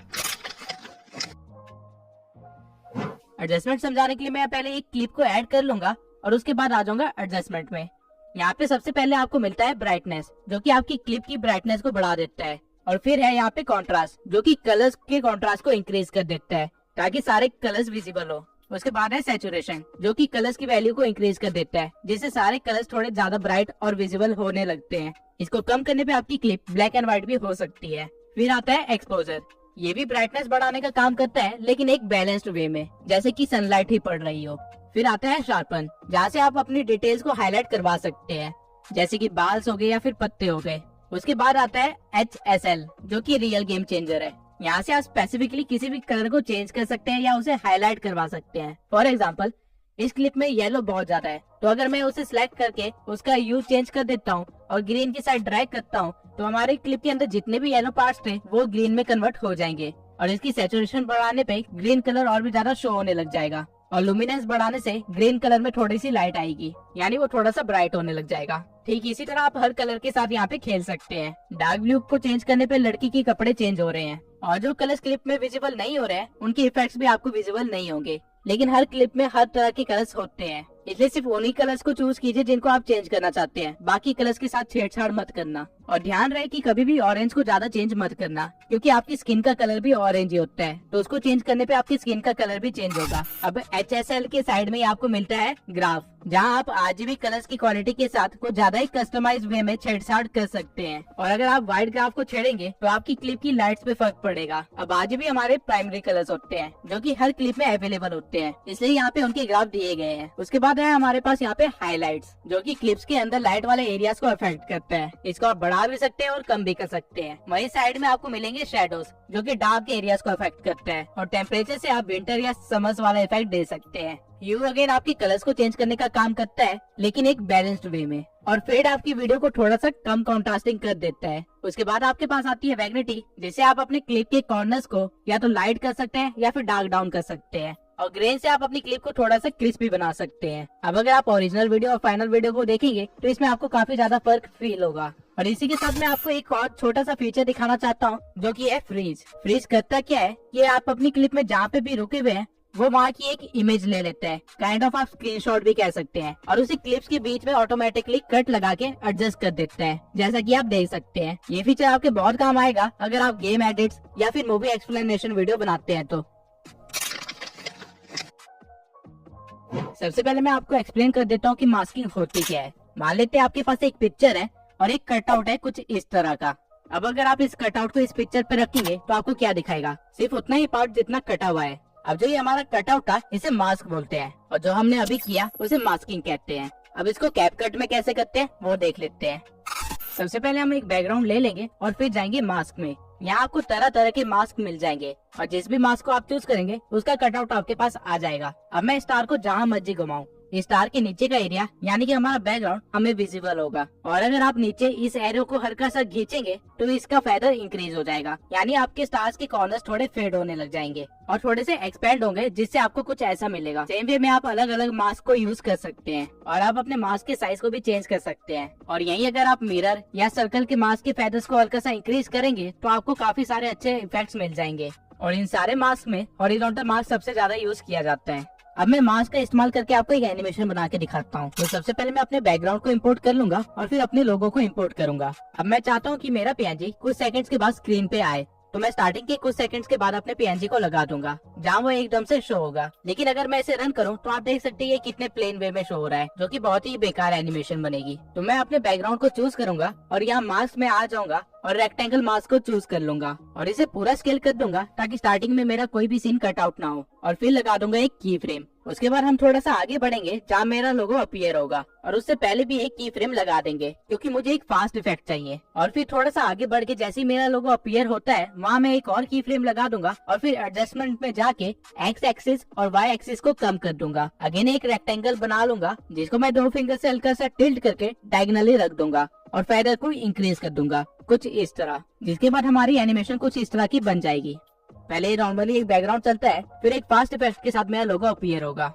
एडजस्टमेंट समझाने के लिए मैं पहले एक क्लिप को ऐड कर लूंगा और उसके बाद आ जाऊंगा एडजस्टमेंट में। यहाँ पे सबसे पहले आपको मिलता है ब्राइटनेस, जो कि आपकी क्लिप की ब्राइटनेस को बढ़ा देता है और फिर है यहाँ पे कॉन्ट्रास्ट, जो कि कलर्स के कॉन्ट्रास्ट को इंक्रीज कर देता है ताकि सारे कलर्स विजिबल हो। उसके बाद है सैचुरेशन, जो कि कलर्स की वैल्यू को इंक्रीज कर देता है, जिससे सारे कलर्स थोड़े ज्यादा ब्राइट और विजिबल होने लगते हैं। इसको कम करने पे आपकी क्लिप ब्लैक एंड व्हाइट भी हो सकती है। फिर आता है एक्सपोजर। ये भी ब्राइटनेस बढ़ाने का काम करता है, लेकिन एक बैलेंस्ड वे में, जैसे कि सनलाइट ही पड़ रही हो। फिर आता है शार्पन, जहाँ से आप अपनी डिटेल्स को हाईलाइट करवा सकते हैं, जैसे कि बाल्स हो गए या फिर पत्ते हो गए। उसके बाद आता है HSL, जो कि रियल गेम चेंजर है। यहाँ से आप स्पेसिफिकली किसी भी कलर को चेंज कर सकते हैं या उसे हाईलाइट करवा सकते हैं। फॉर एग्जाम्पल, इस क्लिप में येलो बहुत ज्यादा है, तो अगर मैं उसे सिलेक्ट करके उसका ह्यू चेंज कर देता हूँ और ग्रीन की साइड ड्रैग करता हूँ, तो हमारे क्लिप के अंदर जितने भी येलो पार्ट्स थे वो ग्रीन में कन्वर्ट हो जाएंगे। और इसकी सैचुरेशन बढ़ाने पे ग्रीन कलर और भी ज्यादा शो होने लग जाएगा, और लुमिनेंस बढ़ाने से ग्रीन कलर में थोड़ी सी लाइट आएगी, यानी वो थोड़ा सा ब्राइट होने लग जाएगा। ठीक इसी तरह आप हर कलर के साथ यहाँ पे खेल सकते हैं। डार्क ब्लू को चेंज करने पे लड़की के कपड़े चेंज हो रहे हैं, और जो कलर्स क्लिप में विजिबल नहीं हो रहे हैं उनके इफेक्ट्स भी आपको विजिबल नहीं होंगे। लेकिन हर क्लिप में हर तरह के कलर्स होते हैं, इसलिए सिर्फ उन्हीं कलर्स को चूज कीजिए जिनको आप चेंज करना चाहते हैं। बाकी कलर्स के साथ छेड़छाड़ मत करना, और ध्यान रहे कि कभी भी ऑरेंज को ज्यादा चेंज मत करना, क्योंकि आपकी स्किन का कलर भी ऑरेंज ही होता है, तो उसको चेंज करने पे आपकी स्किन का कलर भी चेंज होगा। अब HSL के साइड में आपको मिलता है ग्राफ, जहाँ आप RGB कलर्स की क्वालिटी के साथ कुछ ज्यादा ही कस्टमाइज वे में छेड़छाड़ कर सकते हैं। और अगर आप व्हाइट ग्राफ को छेड़ेंगे तो आपकी क्लिप की लाइट्स पे फर्क पड़ेगा। अब RGB हमारे प्राइमरी कलर्स होते हैं, जो कि हर क्लिप में अवेलेबल होते हैं, इसलिए यहाँ पे उनके ग्राफ दिए गए हैं। उसके बाद है हमारे पास यहाँ पे हाईलाइट्स, जो कि क्लिप्स के अंदर लाइट वाले एरियाज को अफेक्ट करते हैं। इसको आप बढ़ा भी सकते हैं और कम भी कर सकते हैं। वही साइड में आपको मिलेंगे शेडोज, जो कि डार्क एरियाज को अफेक्ट करते हैं, और टेम्परेचर से आप विंटर या समर्स वाला इफेक्ट दे सकते हैं। ह्यू अगेन आपकी कलर्स को चेंज करने का काम करता है, लेकिन एक बैलेंस्ड वे में। और फेड आपकी वीडियो को थोड़ा सा कम कॉन्ट्रास्टिंग कर देता है। उसके बाद आपके पास आती है वैग्निटी, जिससे आप अपने क्लिप के कॉर्नर्स को या तो लाइट कर सकते हैं या फिर डार्क डाउन कर सकते हैं। और ग्रेन से आप अपनी क्लिप को थोड़ा सा क्रिस्पी बना सकते हैं। अब अगर आप ओरिजिनल वीडियो और फाइनल वीडियो को देखेंगे तो इसमें आपको काफी ज्यादा फर्क फील होगा। और इसी के साथ मैं आपको एक और छोटा सा फीचर दिखाना चाहता हूँ, जो कि है फ्रीज। फ्रीज करता क्या है कि आप अपनी क्लिप में जहाँ पे भी रुके हुए हैं वो वहाँ की एक इमेज ले लेते हैं, काइंड ऑफ आप स्क्रीनशॉट भी कह सकते हैं, और उसी क्लिप्स के बीच में ऑटोमेटिकली कट लगा के एडजस्ट कर देते हैं, जैसा कि आप देख सकते हैं। ये फीचर आपके बहुत काम आएगा अगर आप गेम एडिट्स या फिर मूवी एक्सप्लेनेशन वीडियो बनाते हैं तो। सबसे पहले मैं आपको एक्सप्लेन कर देता हूँ कि मास्किंग होती क्या है। मान लेते हैं आपके पास एक पिक्चर है और एक कटआउट है कुछ इस तरह का। अब अगर आप इस कटआउट को इस पिक्चर पे रखेंगे तो आपको क्या दिखाएगा, सिर्फ उतना ही पार्ट जितना कटा हुआ है। अब जो ये हमारा कटआउट था इसे मास्क बोलते हैं, और जो हमने अभी किया उसे मास्किंग कहते हैं। अब इसको कैपकट में कैसे करते हैं वो देख लेते हैं। सबसे पहले हम एक बैकग्राउंड ले लेंगे और फिर जाएंगे मास्क में। यहाँ आपको तरह तरह के मास्क मिल जाएंगे, और जिस भी मास्क को आप चूज करेंगे उसका कटआउट आपके पास आ जाएगा। अब मैं स्टार को जहाँ मर्जी घुमाऊं, स्टार के नीचे का एरिया यानी कि हमारा बैकग्राउंड हमें विजिबल होगा। और अगर आप नीचे इस एरो को हल्का सा खींचेंगे तो इसका फेदर इंक्रीज हो जाएगा, यानी आपके स्टार्स के कॉर्नर्स थोड़े फेड होने लग जाएंगे और थोड़े से एक्सपेंड होंगे, जिससे आपको कुछ ऐसा मिलेगा। सेम वे में आप अलग अलग मास्क को यूज कर सकते हैं, और आप अपने मास्क के साइज को भी चेंज कर सकते हैं। और यही अगर आप मिरर या सर्कल के मास्क के फेदर्स को हल्का सा इंक्रीज करेंगे तो आपको काफी सारे अच्छे इफेक्ट्स मिल जाएंगे। और इन सारे मास्क में हॉरिजॉन्टल मास्क सबसे ज्यादा यूज किया जाता है। अब मैं मास्क का इस्तेमाल करके आपको एक एनिमेशन बना के दिखाता हूँ। तो सबसे पहले मैं अपने बैकग्राउंड को इंपोर्ट कर लूंगा और फिर अपने लोगो को इंपोर्ट करूंगा। अब मैं चाहता हूँ कि मेरा PNG कुछ सेकंड्स के बाद स्क्रीन पे आए, तो मैं स्टार्टिंग के कुछ सेकंड्स के बाद अपने PNG को लगा दूंगा जहाँ वो एकदम से शो होगा। लेकिन अगर मैं इसे रन करूँ तो आप देख सकते हैं ये कितने प्लेन वे में शो हो रहा है, जो कि बहुत ही बेकार एनिमेशन बनेगी। तो मैं अपने बैकग्राउंड को चूज करूंगा और यहाँ मास्क में आ जाऊंगा और रेक्टेंगल मास्क को चूज कर लूंगा और इसे पूरा स्केल कर दूंगा ताकि स्टार्टिंग में मेरा कोई भी सीन कट आउट ना हो। और फिर लगा दूंगा एक की फ्रेम। उसके बाद हम थोड़ा सा आगे बढ़ेंगे जहाँ मेरा लोगो अपीयर होगा, और उससे पहले भी एक की फ्रेम लगा देंगे क्योंकि मुझे एक फास्ट इफेक्ट चाहिए। और फिर थोड़ा सा आगे बढ़ के जैसे ही मेरा लोगो अपीयर होता है वहाँ मैं एक और की फ्रेम लगा दूंगा और फिर एडजस्टमेंट में जाके एक्स एक्सिस और वाई एक्सिस को कम कर दूंगा। अगेन एक रेक्टेंगल बना लूंगा जिसको मैं 2 फिंगर से हल्का सा टिल्ट करके डायगोनली रख दूंगा और फेदर को इंक्रीज कर दूंगा कुछ इस तरह, जिसके बाद हमारी एनिमेशन कुछ इस तरह की बन जाएगी। पहले नॉर्मली एक बैकग्राउंड चलता है, फिर एक फास्ट इफेक्ट के साथ मेरा लोगो अपीयर होगा।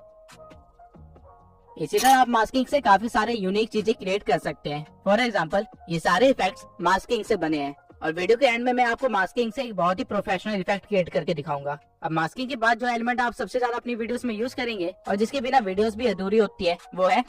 इसी तरह आप मास्किंग से काफी सारे यूनिक चीजें क्रिएट कर सकते हैं। फॉर एग्जाम्पल ये सारे इफेक्ट्स मास्किंग से बने हैं, और वीडियो के एंड में मैं आपको मास्किंग से एक बहुत ही प्रोफेशनल इफेक्ट क्रिएट करके दिखाऊंगा। अब मास्किंग के बाद जो एलिमेंट आप सबसे ज्यादा अपनी वीडियोस में यूज करेंगे और जिसके बिना वीडियोस भी अधूरी होती है वो है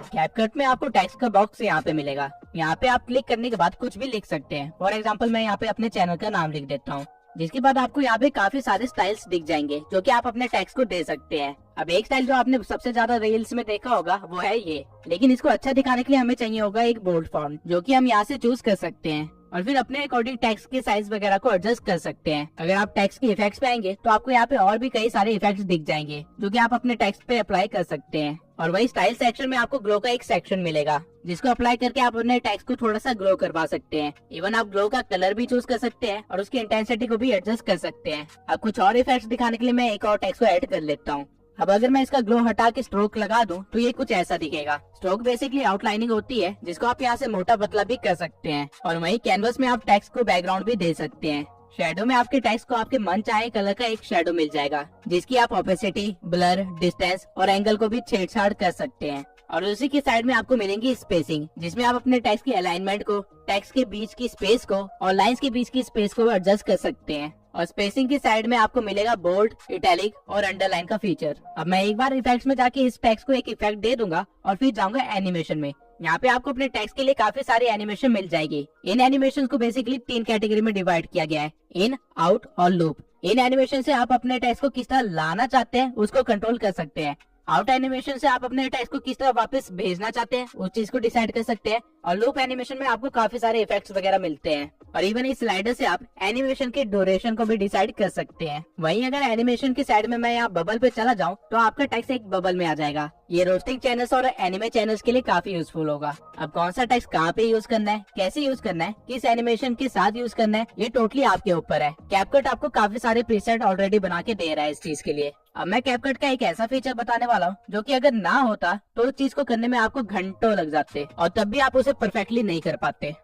कैपकट में आपको टेक्स्ट का बॉक्स यहाँ पे मिलेगा। यहाँ पे आप क्लिक करने के बाद कुछ भी लिख सकते हैं। फॉर एग्जाम्पल मैं यहाँ पे अपने चैनल का नाम लिख देता हूँ। जिसके बाद आपको यहाँ पे काफी सारे स्टाइल्स दिख जाएंगे जो कि आप अपने टेक्स्ट को दे सकते हैं। अब एक स्टाइल जो आपने सबसे ज्यादा रील्स में देखा होगा वो है ये, लेकिन इसको अच्छा दिखाने के लिए हमें चाहिए होगा एक बोल्ड फॉन्ट, जो कि हम यहाँ से चूज कर सकते हैं और फिर अपने अकॉर्डिंग टेक्स्ट के साइज वगैरह को एडजस्ट कर सकते हैं। अगर आप टेक्स्ट के इफेक्ट्स पे आएंगे तो आपको यहाँ पे और भी कई सारे इफेक्ट्स दिख जाएंगे जो कि आप अपने टेक्स्ट पे अप्लाई कर सकते हैं। और वही स्टाइल सेक्शन में आपको ग्लो का एक सेक्शन मिलेगा जिसको अप्लाई करके आप अपने टेक्स्ट को थोड़ा सा ग्लो करवा सकते हैं। इवन आप ग्लो का कलर भी चूज कर सकते हैं और उसकी इंटेंसिटी को भी एडजस्ट कर सकते हैं। अब कुछ और इफेक्ट्स दिखाने के लिए मैं एक और टेक्स्ट को ऐड कर लेता हूँ। अब अगर मैं इसका ग्लो हटा के स्ट्रोक लगा दूं तो ये कुछ ऐसा दिखेगा। स्ट्रोक बेसिकली आउटलाइनिंग होती है जिसको आप यहाँ से मोटा पतला भी कर सकते हैं। और वहीं कैनवस में आप टेक्स्ट को बैकग्राउंड भी दे सकते हैं। शेडो में आपके टेक्स्ट को आपके मन चाहे कलर का एक शेडो मिल जाएगा जिसकी आप ओपेसिटी, ब्लर, डिस्टेंस और एंगल को भी छेड़छाड़ कर सकते हैं। और उसी की साइड में आपको मिलेंगी स्पेसिंग, जिसमें आप अपने टेक्स्ट की अलाइनमेंट को, टेक्स्ट के बीच की स्पेस को और लाइंस के बीच की स्पेस को एडजस्ट कर सकते हैं। और स्पेसिंग की साइड में आपको मिलेगा बोल्ड, इटैलिक और अंडरलाइन का फीचर। अब मैं एक बार इफेक्ट्स में जाके इस टेक्स्ट को एक इफेक्ट दे दूंगा और फिर जाऊंगा एनिमेशन में। यहाँ पे आपको अपने टेक्स्ट के लिए काफी सारी एनिमेशन मिल जाएगी। इन एनिमेशन को बेसिकली 3 कैटेगरी में डिवाइड किया गया है, इन, आउट और लूप। इन एनिमेशन से आप अपने टेक्स्ट को किस तरह लाना चाहते हैं उसको कंट्रोल कर सकते हैं। आउट एनिमेशन से आप अपने टेक्स्ट को किस तरह वापस भेजना चाहते हैं उस चीज को डिसाइड कर सकते हैं। और लूप एनिमेशन में आपको काफी सारे इफेक्ट्स वगैरह मिलते हैं। और इवन इस स्लाइडर से आप एनिमेशन के ड्यूरेशन को भी डिसाइड कर सकते हैं। वहीं अगर एनिमेशन की साइड में मैं यहाँ बबल पे चला जाऊँ तो आपका टेक्स्ट एक बबल में आ जाएगा। ये रोस्टिंग चैनल्स और एनिमे चैनल्स के लिए काफी यूजफुल होगा। अब कौन सा टेक्स्ट कहाँ पे यूज करना है, कैसे यूज करना है, किस एनिमेशन के साथ यूज करना है, ये टोटली आपके ऊपर है। कैपकट आपको काफी सारे प्रीसेट ऑलरेडी बना के दे रहा है इस चीज के लिए। अब मैं कैपकट का एक ऐसा फीचर बताने वाला हूँ जो कि अगर ना होता तो उस चीज को करने में आपको घंटों लग जाते और तब भी आप उसे परफेक्टली नहीं कर पाते।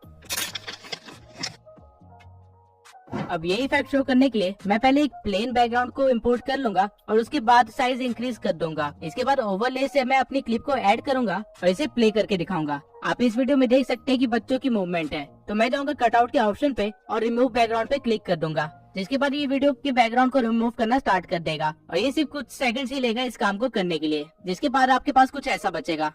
अब ये इफेक्ट शो करने के लिए मैं पहले एक प्लेन बैकग्राउंड को इंपोर्ट कर लूंगा और उसके बाद साइज इंक्रीज कर दूंगा। इसके बाद ओवरले से मैं अपनी क्लिप को ऐड करूंगा और इसे प्ले करके दिखाऊंगा। आप इस वीडियो में देख सकते हैं कि बच्चों की मूवमेंट है, तो मैं जाऊंगा कटआउट के ऑप्शन पे और रिमूव बैकग्राउंड पे क्लिक कर दूंगा, जिसके बाद ये वीडियो के बैकग्राउंड को रिमूव करना स्टार्ट कर देगा। और ये सिर्फ कुछ सेकंड्स ही लेगा इस काम को करने के लिए, जिसके बाद आपके पास कुछ ऐसा बचेगा।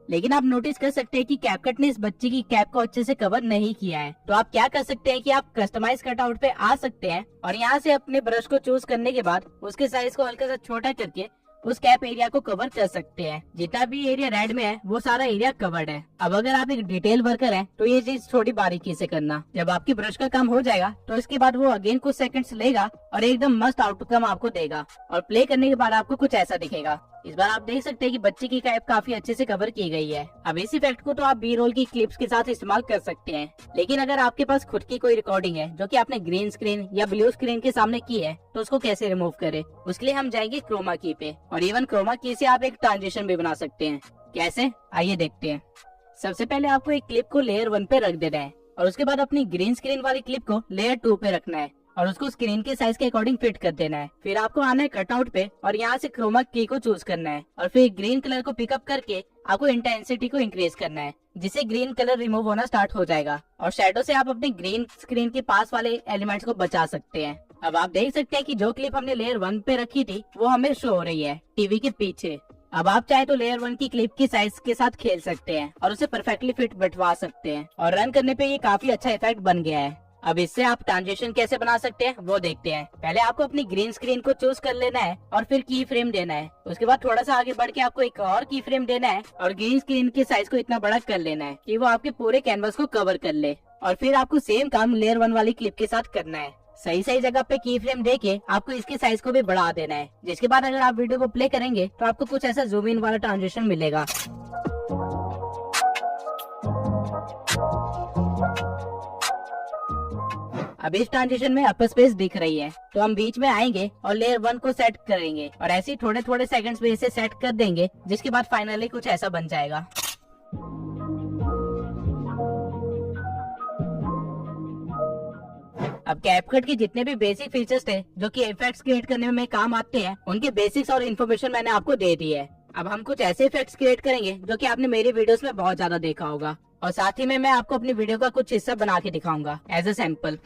लेकिन आप नोटिस कर सकते हैं कि कैपकट ने इस बच्चे की कैप को अच्छे से कवर नहीं किया है। तो आप क्या कर सकते हैं कि आप कस्टमाइज कटआउट पे आ सकते हैं और यहाँ से अपने ब्रश को चूज करने के बाद उसके साइज को हल्का सा छोटा करके उस कैप एरिया को कवर कर सकते हैं। जितना भी एरिया रेड में है वो सारा एरिया कवर्ड है। अब अगर आप एक डिटेल वर्कर हैं तो ये चीज थोड़ी बारीकी से करना। जब आपकी ब्रश का काम हो जाएगा तो इसके बाद वो अगेन कुछ सेकंड्स लेगा और एकदम मस्त आउटकम आपको देगा। और प्ले करने के बाद आपको कुछ ऐसा दिखेगा। इस बार आप देख सकते हैं कि बच्चे की कैप काफी अच्छे से कवर की गई है। अब इस इफेक्ट को तो आप बी रोल की क्लिप्स के साथ इस्तेमाल कर सकते हैं, लेकिन अगर आपके पास खुद की कोई रिकॉर्डिंग है जो कि आपने ग्रीन स्क्रीन या ब्लू स्क्रीन के सामने की है तो उसको कैसे रिमूव करें, उसके लिए हम जाएंगे क्रोमा की पे। और इवन क्रोमा की से आप एक ट्रांजिशन भी बना सकते हैं। कैसे, आइए देखते हैं। सबसे पहले आपको एक क्लिप को लेयर 1 पे रख देना है और उसके बाद अपनी ग्रीन स्क्रीन वाली क्लिप को लेयर 2 पे रखना है और उसको स्क्रीन के साइज के अकॉर्डिंग फिट कर देना है। फिर आपको आना है कटआउट पे और यहाँ से क्रोमा की को चूज करना है और फिर ग्रीन कलर को पिकअप करके आपको इंटेंसिटी को इंक्रीज करना है, जिससे ग्रीन कलर रिमूव होना स्टार्ट हो जाएगा। और शेडो से आप अपने ग्रीन स्क्रीन के पास वाले एलिमेंट्स को बचा सकते हैं। अब आप देख सकते हैं कि जो क्लिप हमने लेयर 1 पे रखी थी वो हमें शो हो रही है टीवी के पीछे। अब आप चाहे तो लेयर 1 की क्लिप की साइज के साथ खेल सकते हैं और उसे परफेक्टली फिट बैठवा सकते हैं और रन करने पे ये काफी अच्छा इफेक्ट बन गया है। अब इससे आप ट्रांजिशन कैसे बना सकते हैं वो देखते हैं। पहले आपको अपनी ग्रीन स्क्रीन को चूज कर लेना है और फिर की फ्रेम देना है। उसके बाद थोड़ा सा आगे बढ़ के आपको एक और की फ्रेम देना है और ग्रीन स्क्रीन के साइज को इतना बड़ा कर लेना है कि वो आपके पूरे कैनवस को कवर कर ले। और फिर आपको सेम काम लेयर 1 वाली क्लिप के साथ करना है। सही सही जगह पे की फ्रेम देके आपको इसके साइज को भी बढ़ा देना है, जिसके बाद अगर आप वीडियो को प्ले करेंगे तो आपको कुछ ऐसा जूम इन वाला ट्रांजिशन मिलेगा। अब इस ट्रांजिशन में अपर स्पेस दिख रही है, तो हम बीच में आएंगे और लेयर 1 को सेट करेंगे और ऐसे ही थोड़े थोड़े सेकंड्स में इसे सेट कर देंगे, जिसके बाद फाइनली कुछ ऐसा बन जाएगा। अब कैपकट के जितने भी बेसिक फीचर्स थे जो कि इफेक्ट्स क्रिएट करने में काम आते हैं, उनके बेसिक्स और इन्फॉर्मेशन मैंने आपको दे दी है। अब हम कुछ ऐसे इफेक्ट्स क्रिएट करेंगे जो कि आपने मेरी वीडियोस में बहुत ज्यादा देखा होगा और साथ ही में मैं आपको अपनी वीडियो का कुछ हिस्सा बना के दिखाऊंगा एज अ सैंपल।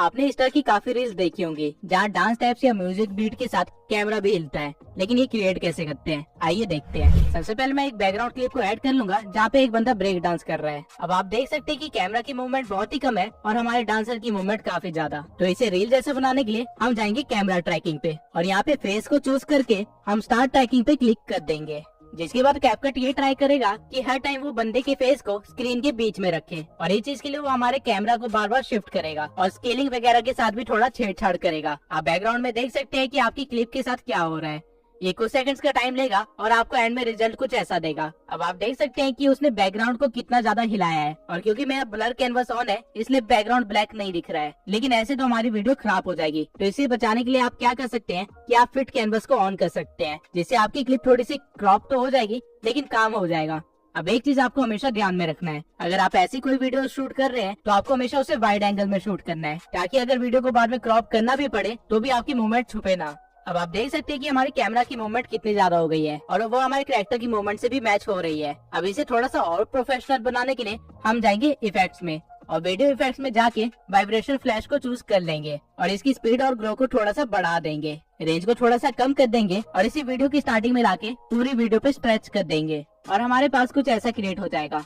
आपने इस तरह की काफी रील्स देखी होंगी जहाँ डांस टाइप्स या म्यूजिक बीट के साथ कैमरा भी हिलता है, लेकिन ये क्रिएट कैसे करते हैं आइए देखते हैं। सबसे पहले मैं एक बैकग्राउंड क्लिप को ऐड कर लूंगा जहाँ पे एक बंदा ब्रेक डांस कर रहा है। अब आप देख सकते हैं कि कैमरा की मूवमेंट बहुत ही कम है और हमारे डांसर की मूवमेंट काफी ज्यादा। तो इसे रील जैसे बनाने के लिए हम जाएंगे कैमरा ट्रैकिंग पे और यहाँ पे फेस को चूज करके हम स्टार्ट ट्रैकिंग पे क्लिक कर देंगे। जिसके बाद कैपकट ये ट्राई करेगा कि हर टाइम वो बंदे के फेस को स्क्रीन के बीच में रखे और इस चीज के लिए वो हमारे कैमरा को बार बार शिफ्ट करेगा और स्केलिंग वगैरह के साथ भी थोड़ा छेड़छाड़ करेगा। आप बैकग्राउंड में देख सकते हैं कि आपकी क्लिप के साथ क्या हो रहा है। ये कुछ सेकंड्स का टाइम लेगा और आपको एंड में रिजल्ट कुछ ऐसा देगा। अब आप देख सकते हैं कि उसने बैकग्राउंड को कितना ज्यादा हिलाया है और क्योंकि मेरा ब्लर कैनवस ऑन है इसलिए बैकग्राउंड ब्लैक नहीं दिख रहा है, लेकिन ऐसे तो हमारी वीडियो खराब हो जाएगी। तो इसे बचाने के लिए आप क्या कर सकते हैं कि आप फिट कैनवस को ऑन कर सकते हैं, जिससे आपकी क्लिप थोड़ी सी क्रॉप तो हो जाएगी लेकिन काम हो जाएगा। अब एक चीज आपको हमेशा ध्यान में रखना है, अगर आप ऐसी कोई वीडियो शूट कर रहे हैं तो आपको हमेशा उसे वाइड एंगल में शूट करना है, ताकि अगर वीडियो को बाद में क्रॉप करना भी पड़े तो भी आपकी मूवमेंट छुपे ना। अब आप देख सकते हैं कि हमारी कैमरा की मूवमेंट कितनी ज्यादा हो गई है और वो हमारे कैरेक्टर की मूवमेंट से भी मैच हो रही है। अब इसे थोड़ा सा और प्रोफेशनल बनाने के लिए हम जाएंगे इफेक्ट्स में और वीडियो इफेक्ट्स में जाके वाइब्रेशन फ्लैश को चूज कर लेंगे और इसकी स्पीड और ग्लो को थोड़ा सा बढ़ा देंगे, रेंज को थोड़ा सा कम कर देंगे और इसी वीडियो की स्टार्टिंग में लाके पूरी वीडियो पे स्ट्रेच कर देंगे और हमारे पास कुछ ऐसा क्रिएट हो जाएगा।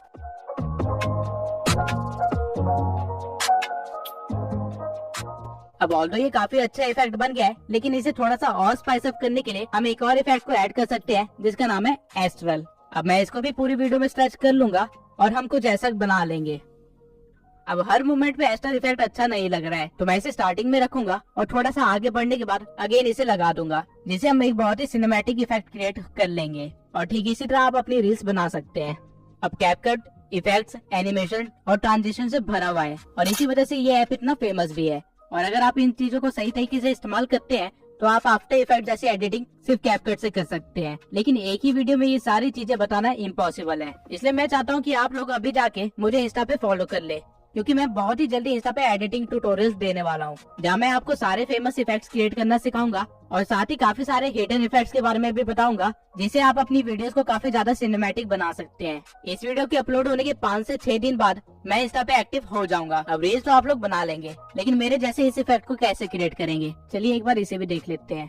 अब ऑल्दो ये काफी अच्छा इफेक्ट बन गया है, लेकिन इसे थोड़ा सा और स्पाइस अप करने के लिए हम एक और इफेक्ट को ऐड कर सकते हैं जिसका नाम है एस्ट्रल। अब मैं इसको भी पूरी वीडियो में स्ट्रेच कर लूंगा और हम कुछ ऐसा बना लेंगे। अब हर मूवमेंट में एस्ट्रल इफेक्ट अच्छा नहीं लग रहा है तो मैं इसे स्टार्टिंग में रखूंगा और थोड़ा सा आगे बढ़ने के बाद अगेन इसे लगा दूंगा, जिसे हम एक बहुत ही सिनेमैटिक इफेक्ट क्रिएट कर लेंगे। और ठीक इसी तरह आप अपनी रील्स बना सकते हैं। अब कैपकट इफेक्ट्स, एनिमेशन और ट्रांजिशन से भरा हुआ है और इसी वजह से ये ऐप इतना फेमस भी है। और अगर आप इन चीजों को सही तरीके से इस्तेमाल करते हैं तो आप आफ्टर इफेक्ट जैसी एडिटिंग सिर्फ कैपकट से कर सकते हैं, लेकिन एक ही वीडियो में ये सारी चीजें बताना इम्पॉसिबल है। इसलिए मैं चाहता हूँ कि आप लोग अभी जाके मुझे इंस्टा पे फॉलो कर ले, क्योंकि मैं बहुत ही जल्दी इंस्टा पे एडिटिंग ट्यूटोरियल्स देने वाला हूँ, जहाँ मैं आपको सारे फेमस इफेक्ट्स क्रिएट करना सिखाऊंगा और साथ ही काफी सारे हिडन इफेक्ट्स के बारे में भी बताऊंगा, जिससे आप अपनी वीडियोस को काफी ज्यादा सिनेमैटिक बना सकते हैं। इस वीडियो के अपलोड होने के 5 से 6 दिन बाद मैं इंस्टा पे एक्टिव हो जाऊंगा। अब रील्स तो आप लोग बना लेंगे, लेकिन मेरे जैसे इस इफेक्ट को कैसे क्रिएट करेंगे, चलिए एक बार इसे भी देख लेते हैं।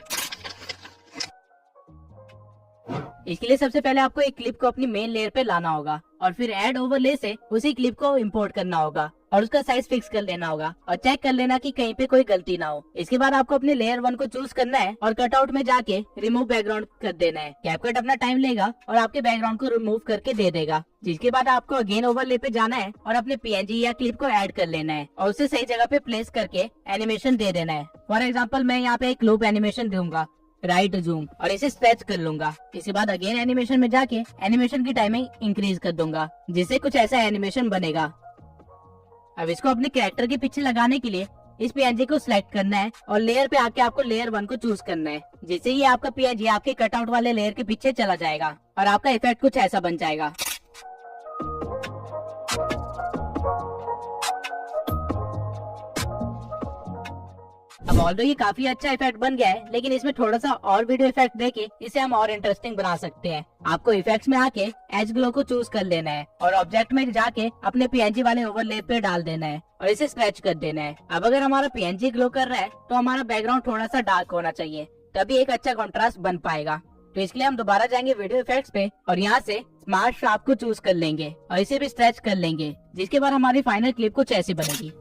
इसके लिए सबसे पहले आपको एक क्लिप को अपनी मेन लेयर पे लाना होगा और फिर ऐड ओवरले से उसी क्लिप को इंपोर्ट करना होगा और उसका साइज फिक्स कर लेना होगा और चेक कर लेना कि कहीं पे कोई गलती ना हो। इसके बाद आपको अपने लेयर 1 को चूज करना है और कटआउट में जाके रिमूव बैकग्राउंड कर देना है। कैपकट अपना टाइम लेगा और आपके बैकग्राउंड को रिमूव करके दे देगा, जिसके बाद आपको अगेन ओवरले पे जाना है और अपने पीएनजी या क्लिप को ऐड कर लेना है और उसे सही जगह पे प्लेस करके एनिमेशन दे देना है। फॉर एग्जाम्पल मैं यहाँ पे एक लूप एनिमेशन दूंगा, राइट जूम, और इसे स्ट्रेच कर लूंगा। इसके बाद अगेन एनिमेशन में जाके एनिमेशन की टाइमिंग इंक्रीज कर दूंगा, जिससे कुछ ऐसा एनिमेशन बनेगा। अब इसको अपने कैरेक्टर के पीछे लगाने के लिए इस पीएनजी को सिलेक्ट करना है और लेयर पे आके आपको लेयर 1 को चूज करना है, जिससे ये आपका पीएनजी आपके कटआउट वाले लेयर के पीछे चला जाएगा और आपका इफेक्ट कुछ ऐसा बन जाएगा। अब ऑल्दो ये काफी अच्छा इफेक्ट बन गया है, लेकिन इसमें थोड़ा सा और वीडियो इफेक्ट देके इसे हम और इंटरेस्टिंग बना सकते हैं। आपको इफेक्ट्स में आके एज ग्लो को चूज कर लेना है और ऑब्जेक्ट में जाके अपने पीएनजी वाले ओवरले पे डाल देना है और इसे स्क्रैच कर देना है। अब अगर हमारा पीएनजी ग्लो कर रहा है तो हमारा बैकग्राउंड थोड़ा सा डार्क होना चाहिए, तभी एक अच्छा कॉन्ट्रास्ट बन पाएगा। तो इसके लिए हम दोबारा जाएंगे वीडियो इफेक्ट्स पे और यहाँ से स्मार्ट शार्प को चूज कर लेंगे और इसे भी स्ट्रेच कर लेंगे, जिसके बाद हमारी फाइनल क्लिप कुछ ऐसी बनेगी।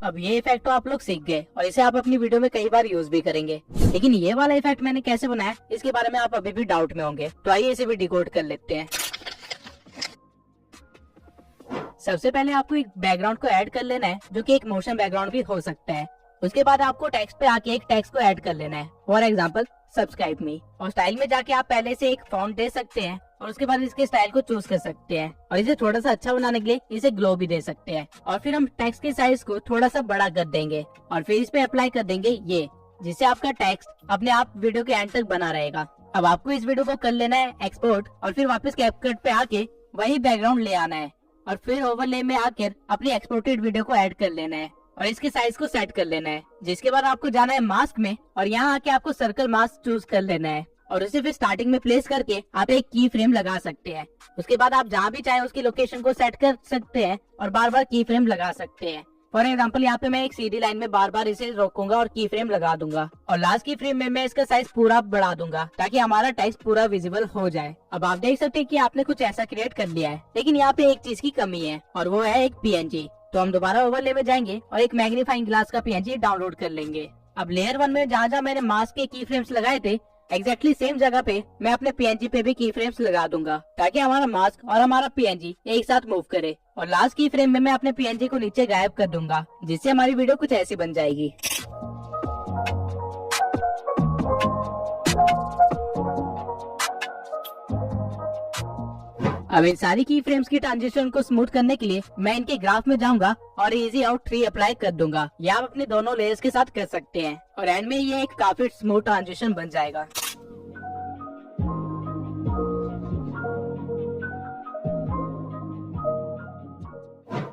अब ये इफेक्ट तो आप लोग सीख गए और इसे आप अपनी वीडियो में कई बार यूज भी करेंगे, लेकिन ये वाला इफेक्ट मैंने कैसे बनाया इसके बारे में आप अभी भी डाउट में होंगे, तो आइए इसे भी डिकोड कर लेते हैं। सबसे पहले आपको एक बैकग्राउंड को ऐड कर लेना है, जो कि एक मोशन बैकग्राउंड भी हो सकता है। उसके बाद आपको टेक्स्ट पे आके एक टेक्स्ट को ऐड कर लेना है, फॉर एग्जाम्पल सब्सक्राइब मी, और स्टाइल में जाके आप पहले से एक फॉन्ट दे सकते हैं और उसके बाद इसके स्टाइल को चूज कर सकते हैं और इसे थोड़ा सा अच्छा बनाने के लिए इसे ग्लो भी दे सकते हैं। और फिर हम टेक्स्ट के साइज को थोड़ा सा बड़ा कर देंगे और फिर इस पे अप्लाई कर देंगे ये, जिससे आपका टेक्स्ट अपने आप वीडियो के एंड तक बना रहेगा। अब आपको इस वीडियो को कर लेना है एक्सपोर्ट और फिर वापस कैपकट पे आके वही बैकग्राउंड ले आना है और फिर ओवरले में आकर अपनी एक्सपोर्टेड वीडियो को ऐड कर लेना है और इसके साइज को सेट कर लेना है। जिसके बाद आपको जाना है मास्क में और यहाँ आके आपको सर्कल मास्क चूज कर लेना है और उसे फिर स्टार्टिंग में प्लेस करके आप एक की फ्रेम लगा सकते हैं। उसके बाद आप जहाँ भी चाहे उसकी लोकेशन को सेट कर सकते हैं और बार बार की फ्रेम लगा सकते हैं। फॉर एग्जाम्पल यहाँ पे मैं एक सीधी लाइन में बार बार इसे रोकूंगा और की फ्रेम लगा दूंगा और लास्ट की फ्रेम में मैं इसका साइज पूरा बढ़ा दूंगा ताकि हमारा टेक्स्ट पूरा विजिबल हो जाए। अब आप देख सकते हैं कि आपने कुछ ऐसा क्रिएट कर लिया है, लेकिन यहाँ पे एक चीज की कमी है और वो है एक PNG। तो हम दोबारा ओवरले में जाएंगे और एक मैग्नीफाइंग ग्लास का PNG डाउनलोड कर लेंगे। अब लेयर 1 में जहाँ मैंने मास्क के की फ्रेम्स लगाए थे एग्जैक्टली सेम जगह पे मैं अपने PNG पे भी की फ्रेम्स लगा दूंगा ताकि हमारा मास्क और हमारा PNG एक साथ मूव करे। और लास्ट की फ्रेम में मैं अपने PNG को नीचे गायब कर दूंगा, जिससे हमारी वीडियो कुछ ऐसी बन जाएगी। अब इन सारी की फ्रेम्स की ट्रांजिशन को स्मूथ करने के लिए मैं इनके ग्राफ में जाऊंगा और इजी आउट 3 अप्लाई कर दूंगा। या आप अपने दोनों लेयर्स के साथ कर सकते हैं और एंड में ये एक काफी स्मूथ ट्रांजिशन बन जाएगा।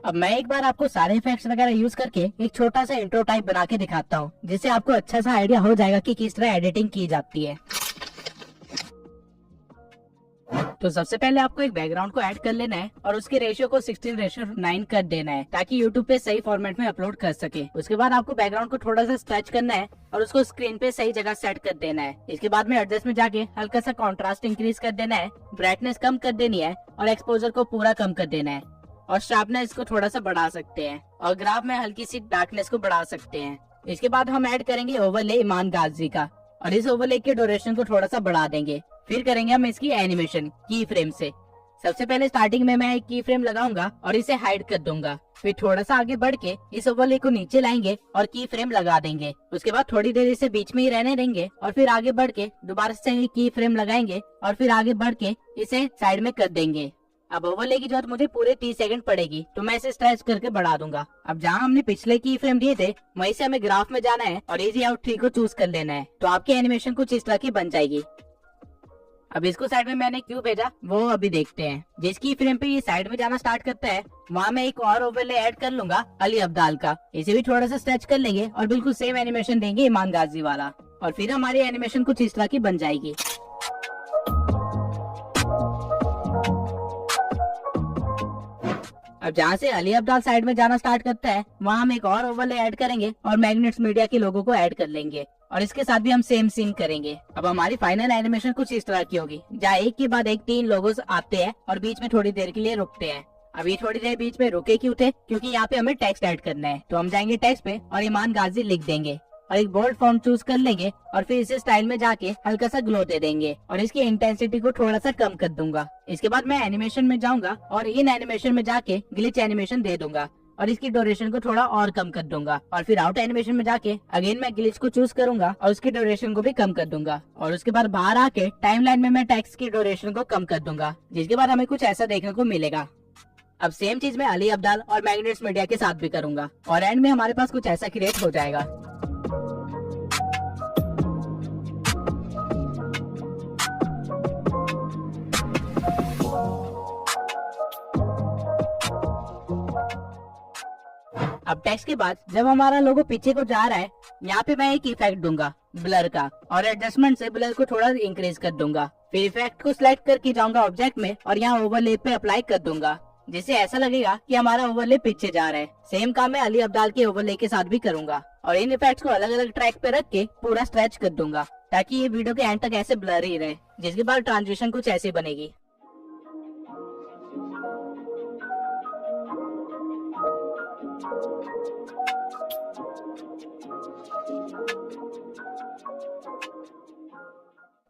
अब मैं एक बार आपको सारे इफेक्ट्स वगैरह यूज करके एक छोटा सा इंट्रो टाइप बना के दिखाता हूँ, जिससे आपको अच्छा सा आइडिया हो जाएगा कि किस तरह एडिटिंग की जाती है। तो सबसे पहले आपको एक बैकग्राउंड को ऐड कर लेना है और उसके रेशियो को 16:9 कर देना है ताकि यूट्यूब पे सही फॉर्मेट में अपलोड कर सके। उसके बाद आपको बैकग्राउंड को थोड़ा सा स्ट्रेच करना है और उसको स्क्रीन पे सही जगह सेट कर देना है। इसके बाद में एडजस्ट में जाके हल्का सा कॉन्ट्रास्ट इंक्रीज कर देना है, ब्राइटनेस कम कर देनी है और एक्सपोजर को पूरा कम कर देना है और शार्पनेस को थोड़ा सा बढ़ा सकते हैं और ग्राफ में हल्की सी डार्कनेस को बढ़ा सकते हैं। इसके बाद हम ऐड करेंगे ओवरले ईमान गाजी का और इस ओवरले के ड्यूरेशन को थोड़ा सा बढ़ा देंगे। फिर करेंगे हम इसकी एनिमेशन की फ्रेम से। सबसे पहले स्टार्टिंग में मैं एक की फ्रेम लगाऊंगा और इसे हाइड कर दूंगा। फिर थोड़ा सा आगे बढ़ के इस ओवरले को नीचे लाएंगे और की फ्रेम लगा देंगे। उसके बाद थोड़ी देर इसे बीच में ही रहने देंगे और फिर आगे बढ़ के दोबारा से की फ्रेम लगाएंगे और फिर आगे बढ़ के इसे साइड में कर देंगे। अब ओवरले की जरूरत मुझे पूरे 30 सेकंड पड़ेगी, तो मैं इसे स्ट्रेच करके बढ़ा दूंगा। अब जहाँ हमने पिछले की फ्रेम दिए थे वहीं से हमें ग्राफ में जाना है और इजी आउट 3 को चूज कर लेना है, तो आपकी एनिमेशन कुछ इस तरह की बन जाएगी। अब इसको साइड में मैंने क्यों भेजा वो अभी देखते हैं। जिसकी फ्रेम पे ये साइड में जाना स्टार्ट करता है वहाँ मैं एक और ओवरले ऐड कर लूंगा अली अब्दाल का। इसे भी थोड़ा सा स्ट्रेच कर लेंगे और बिल्कुल सेम एनिमेशन देंगे ईमान गाजी वाला और फिर हमारी एनिमेशन कुछ इस तरह की बन जाएगी। अब जहाँ से अली अब्दाल साइड में जाना स्टार्ट करता है वहाँ हम एक और ओवरले ऐड करेंगे और मैग्नेट्स मीडिया के लोगों को ऐड कर लेंगे और इसके साथ भी हम सेम सीन करेंगे। अब हमारी फाइनल एनिमेशन कुछ इस तरह की होगी, जहाँ एक के बाद एक 3 लोगो आते हैं और बीच में थोड़ी देर के लिए रुकते हैं। अभी थोड़ी देर बीच में रुके क्यों थे? क्योंकि यहाँ पे हमें टेक्स्ट ऐड करना है, तो हम जाएंगे टेक्स्ट पे और ईमान गाजी लिख देंगे और एक बोल्ड फॉन्ट चूज कर लेंगे और फिर इसे स्टाइल में जाके हल्का सा ग्लो दे देंगे और इसकी इंटेंसिटी को थोड़ा सा कम कर दूंगा। इसके बाद मैं एनिमेशन में जाऊंगा और इन एनिमेशन में जाके ग्लिच एनिमेशन दे दूंगा और इसकी ड्यूरेशन को थोड़ा और कम कर दूंगा और फिर आउट एनिमेशन में जाके अगेन मैं ग्लिच को चूज करूंगा और उसकी ड्यूरेशन को भी कम कर दूंगा और उसके बाद बाहर आके टाइमलाइन में मैं टेक्स्ट की ड्यूरेशन को कम कर दूंगा, जिसके बाद हमें कुछ ऐसा देखने को मिलेगा। अब सेम चीज मैं अली अब्दाल और मैग्नेट्स मीडिया के साथ भी करूंगा और एंड में हमारे पास कुछ ऐसा क्रिएट हो जाएगा। अब टेक्स्ट के बाद जब हमारा लोगो पीछे को जा रहा है यहाँ पे मैं एक इफेक्ट दूंगा ब्लर का और एडजस्टमेंट से ब्लर को थोड़ा इंक्रीज कर दूंगा। फिर इफेक्ट को सिलेक्ट करके जाऊंगा ऑब्जेक्ट में और यहाँ ओवरले पे अप्लाई कर दूंगा, जिससे ऐसा लगेगा कि हमारा ओवरले पीछे जा रहा है। सेम काम मैं अली अब्दाल के ओवरले के साथ भी करूंगा और इन इफेक्ट्स को अलग अलग ट्रैक पे रख के पूरा स्ट्रेच कर दूंगा ताकि ये वीडियो के एंड तक ऐसे ब्लर ही रहे, जिसके बाद ट्रांजिशन कुछ ऐसी बनेगी।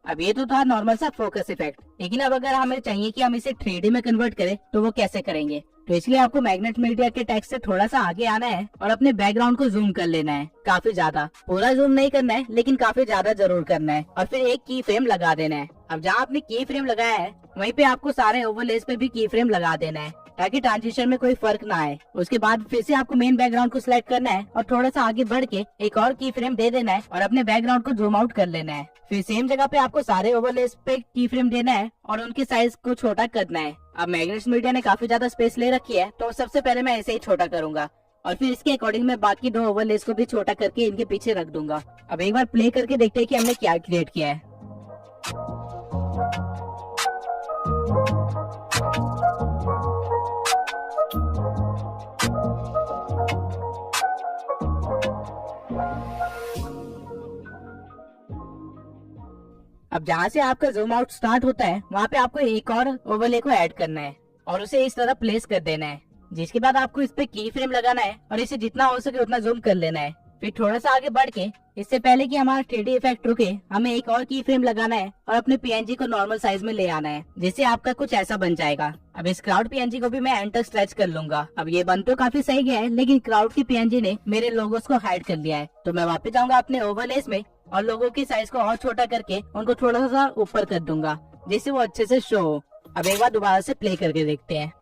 अब ये तो था नॉर्मल सा फोकस इफेक्ट, लेकिन अब अगर हमें चाहिए कि हम इसे 3D में कन्वर्ट करें तो वो कैसे करेंगे? तो इसलिए आपको मैग्नेट मीडिया के टेक्स्ट से थोड़ा सा आगे आना है और अपने बैकग्राउंड को जूम कर लेना है, काफी ज्यादा। पूरा जूम नहीं करना है लेकिन काफी ज्यादा जरूर करना है और फिर एक की फ्रेम लगा देना है। अब जहाँ आपने की फ्रेम लगाया है वहीं पे आपको सारे ओवरलेस पे भी की फ्रेम लगा देना है ताकि ट्रांजिशन में कोई फर्क ना आए। उसके बाद फिर से आपको मेन बैकग्राउंड को सिलेक्ट करना है और थोड़ा सा आगे बढ़ के एक और की फ्रेम दे देना है और अपने बैकग्राउंड को जूम आउट कर लेना है। फिर सेम जगह पे आपको सारे ओवरलेस पे की फ्रेम देना है और उनके साइज को छोटा करना है। अब मैग्नेट्स मीडिया ने काफी ज्यादा स्पेस ले रखी है, तो सबसे पहले मैं ऐसे ही छोटा करूंगा और फिर इसके अकॉर्डिंग मैं बाकी 2 ओवरलेस को भी छोटा करके इनके पीछे रख दूंगा। अब एक बार प्ले करके देखते हैं कि हमने क्या क्रिएट किया है। अब जहाँ से आपका जूम आउट स्टार्ट होता है वहाँ पे आपको एक और ओवरले को ऐड करना है और उसे इस तरह प्लेस कर देना है, जिसके बाद आपको इस पे की फ्रेम लगाना है और इसे जितना हो सके उतना जूम कर लेना है। फिर थोड़ा सा आगे बढ़ के इससे पहले कि हमारा 3D इफेक्ट रुके हमें एक और की फ्रेम लगाना है और अपने पीएनजी को नॉर्मल साइज में ले आना है, जिससे आपका कुछ ऐसा बन जाएगा। अब इस क्राउड पीएनजी को भी मैं एंड तक स्ट्रेच कर लूंगा। अब ये बन तो काफी सही गया है, लेकिन क्राउड की पीएनजी ने मेरे लोगोस को हाइड कर लिया है, तो मैं वापस जाऊंगा अपने ओवरलेस में और लोगों की साइज को और छोटा करके उनको थोड़ा सा ऊपर कर दूंगा, जिससे वो अच्छे से शो हो। अब एक बार दोबारा से प्ले करके देखते हैं।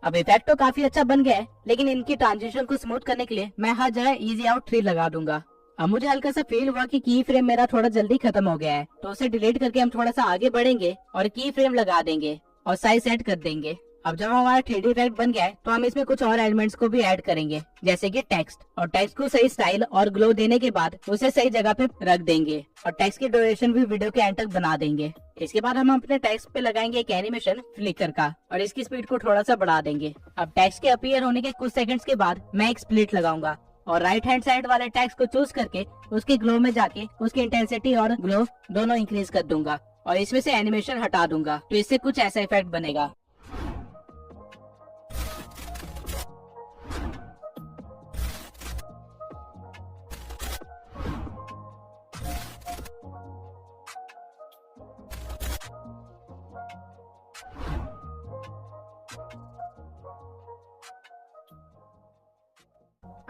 अब इफेक्ट तो काफी अच्छा बन गया है, लेकिन इनकी ट्रांजिशन को स्मूथ करने के लिए मैं हर जगह इजी आउट 3 लगा दूंगा। अब मुझे हल्का सा फील हुआ कि की फ्रेम मेरा थोड़ा जल्दी खत्म हो गया है, तो उसे डिलीट करके हम थोड़ा सा आगे बढ़ेंगे और की फ्रेम लगा देंगे और साइज सेट कर देंगे। अब जब हमारा 3D इफेक्ट बन गया है तो हम इसमें कुछ और एलिमेंट्स को भी ऐड करेंगे, जैसे कि टेक्स्ट, और टेक्स्ट को सही स्टाइल और ग्लो देने के बाद उसे सही जगह पे रख देंगे और टेक्स्ट की ड्यूरेशन भी वीडियो के एंड तक बना देंगे। इसके बाद हम अपने टेक्स्ट पे लगाएंगे एक एनिमेशन फ्लिकर का और इसकी स्पीड को थोड़ा सा बढ़ा देंगे। अब टेक्स्ट के अपीयर होने के कुछ सेकंड्स के बाद मैं एक स्प्लिट लगाऊंगा और राइट हैंड साइड वाले टेक्स्ट को चूज करके उसके ग्लो में जाके उसकी इंटेंसिटी और ग्लो दोनों इंक्रीज कर दूंगा और इसमें से एनिमेशन हटा दूंगा, तो इससे कुछ ऐसा इफेक्ट बनेगा।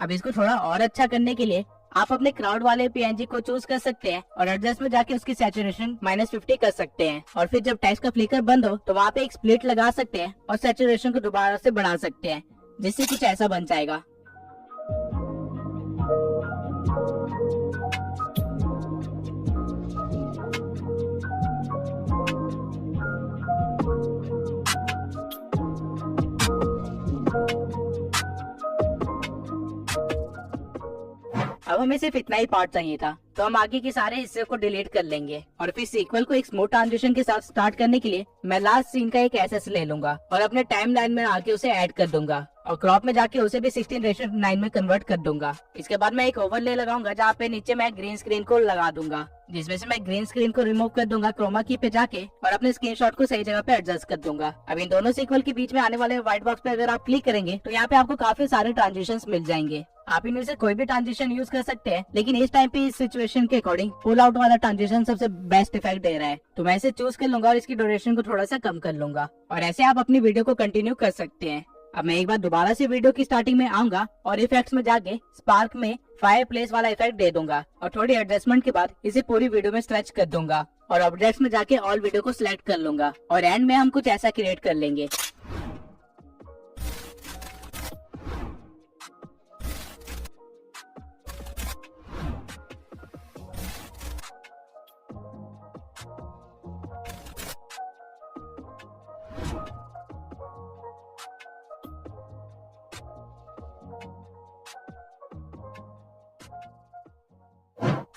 अब इसको थोड़ा और अच्छा करने के लिए आप अपने क्राउड वाले पीएनजी को चूज कर सकते हैं और एडजस्ट में जाके उसकी सैचुरेशन -50 कर सकते हैं और फिर जब टेक्स्ट का फ्लिकर बंद हो तो वहाँ पे एक स्प्लिट लगा सकते हैं और सैचुरेशन को दोबारा से बढ़ा सकते हैं, जिससे कुछ ऐसा बन जाएगा। अब हमें सिर्फ इतना ही पार्ट चाहिए था, तो हम आगे के सारे हिस्से को डिलीट कर लेंगे और फिर सीक्वल को एक स्मूथ ट्रांजिशन के साथ स्टार्ट करने के लिए मैं लास्ट सीन का एक एसएस ले लूंगा और अपने टाइमलाइन में आके उसे ऐड कर दूंगा और क्रॉप में जाके उसे भी 16:9 में कन्वर्ट कर दूंगा। इसके बाद मैं एक ओवरले लगाऊंगा जहाँ पे नीचे मैं ग्रीन स्क्रीन को लगा दूंगा, जिसमें से मैं ग्रीन स्क्रीन को रिमूव कर दूंगा क्रोमा की पे जाके और अपने स्क्रीनशॉट को सही जगह पे एडजस्ट कर दूंगा। अब इन दोनों सीक्वल के बीच में आने वाले व्हाइट बॉक्स पे अगर आप क्लिक करेंगे तो यहाँ पे आपको काफी सारे ट्रांजिशंस मिल जाएंगे। आप इनमें से कोई भी ट्रांजिशन यूज कर सकते हैं, लेकिन इस टाइम पे इस सिचुएशन के अकॉर्डिंग पुल आउट वाला ट्रांजिशन सबसे बेस्ट इफेक्ट दे रहा है, तो मैं इसे चूज कर लूंगा और इसकी ड्यूरेशन को थोड़ा सा कम कर लूंगा और ऐसे आप अपनी वीडियो को कंटिन्यू कर सकते हैं। अब मैं एक बार दोबारा से वीडियो की स्टार्टिंग में आऊंगा और इफेक्ट्स में जाके स्पार्क में फायर प्लेस वाला इफेक्ट दे दूंगा और थोड़ी एडजस्टमेंट के बाद इसे पूरी वीडियो में स्ट्रेच कर दूंगा और ऑब्जेक्ट्स में जाके ऑल वीडियो को सिलेक्ट कर लूंगा और एंड में हम कुछ ऐसा क्रिएट कर लेंगे।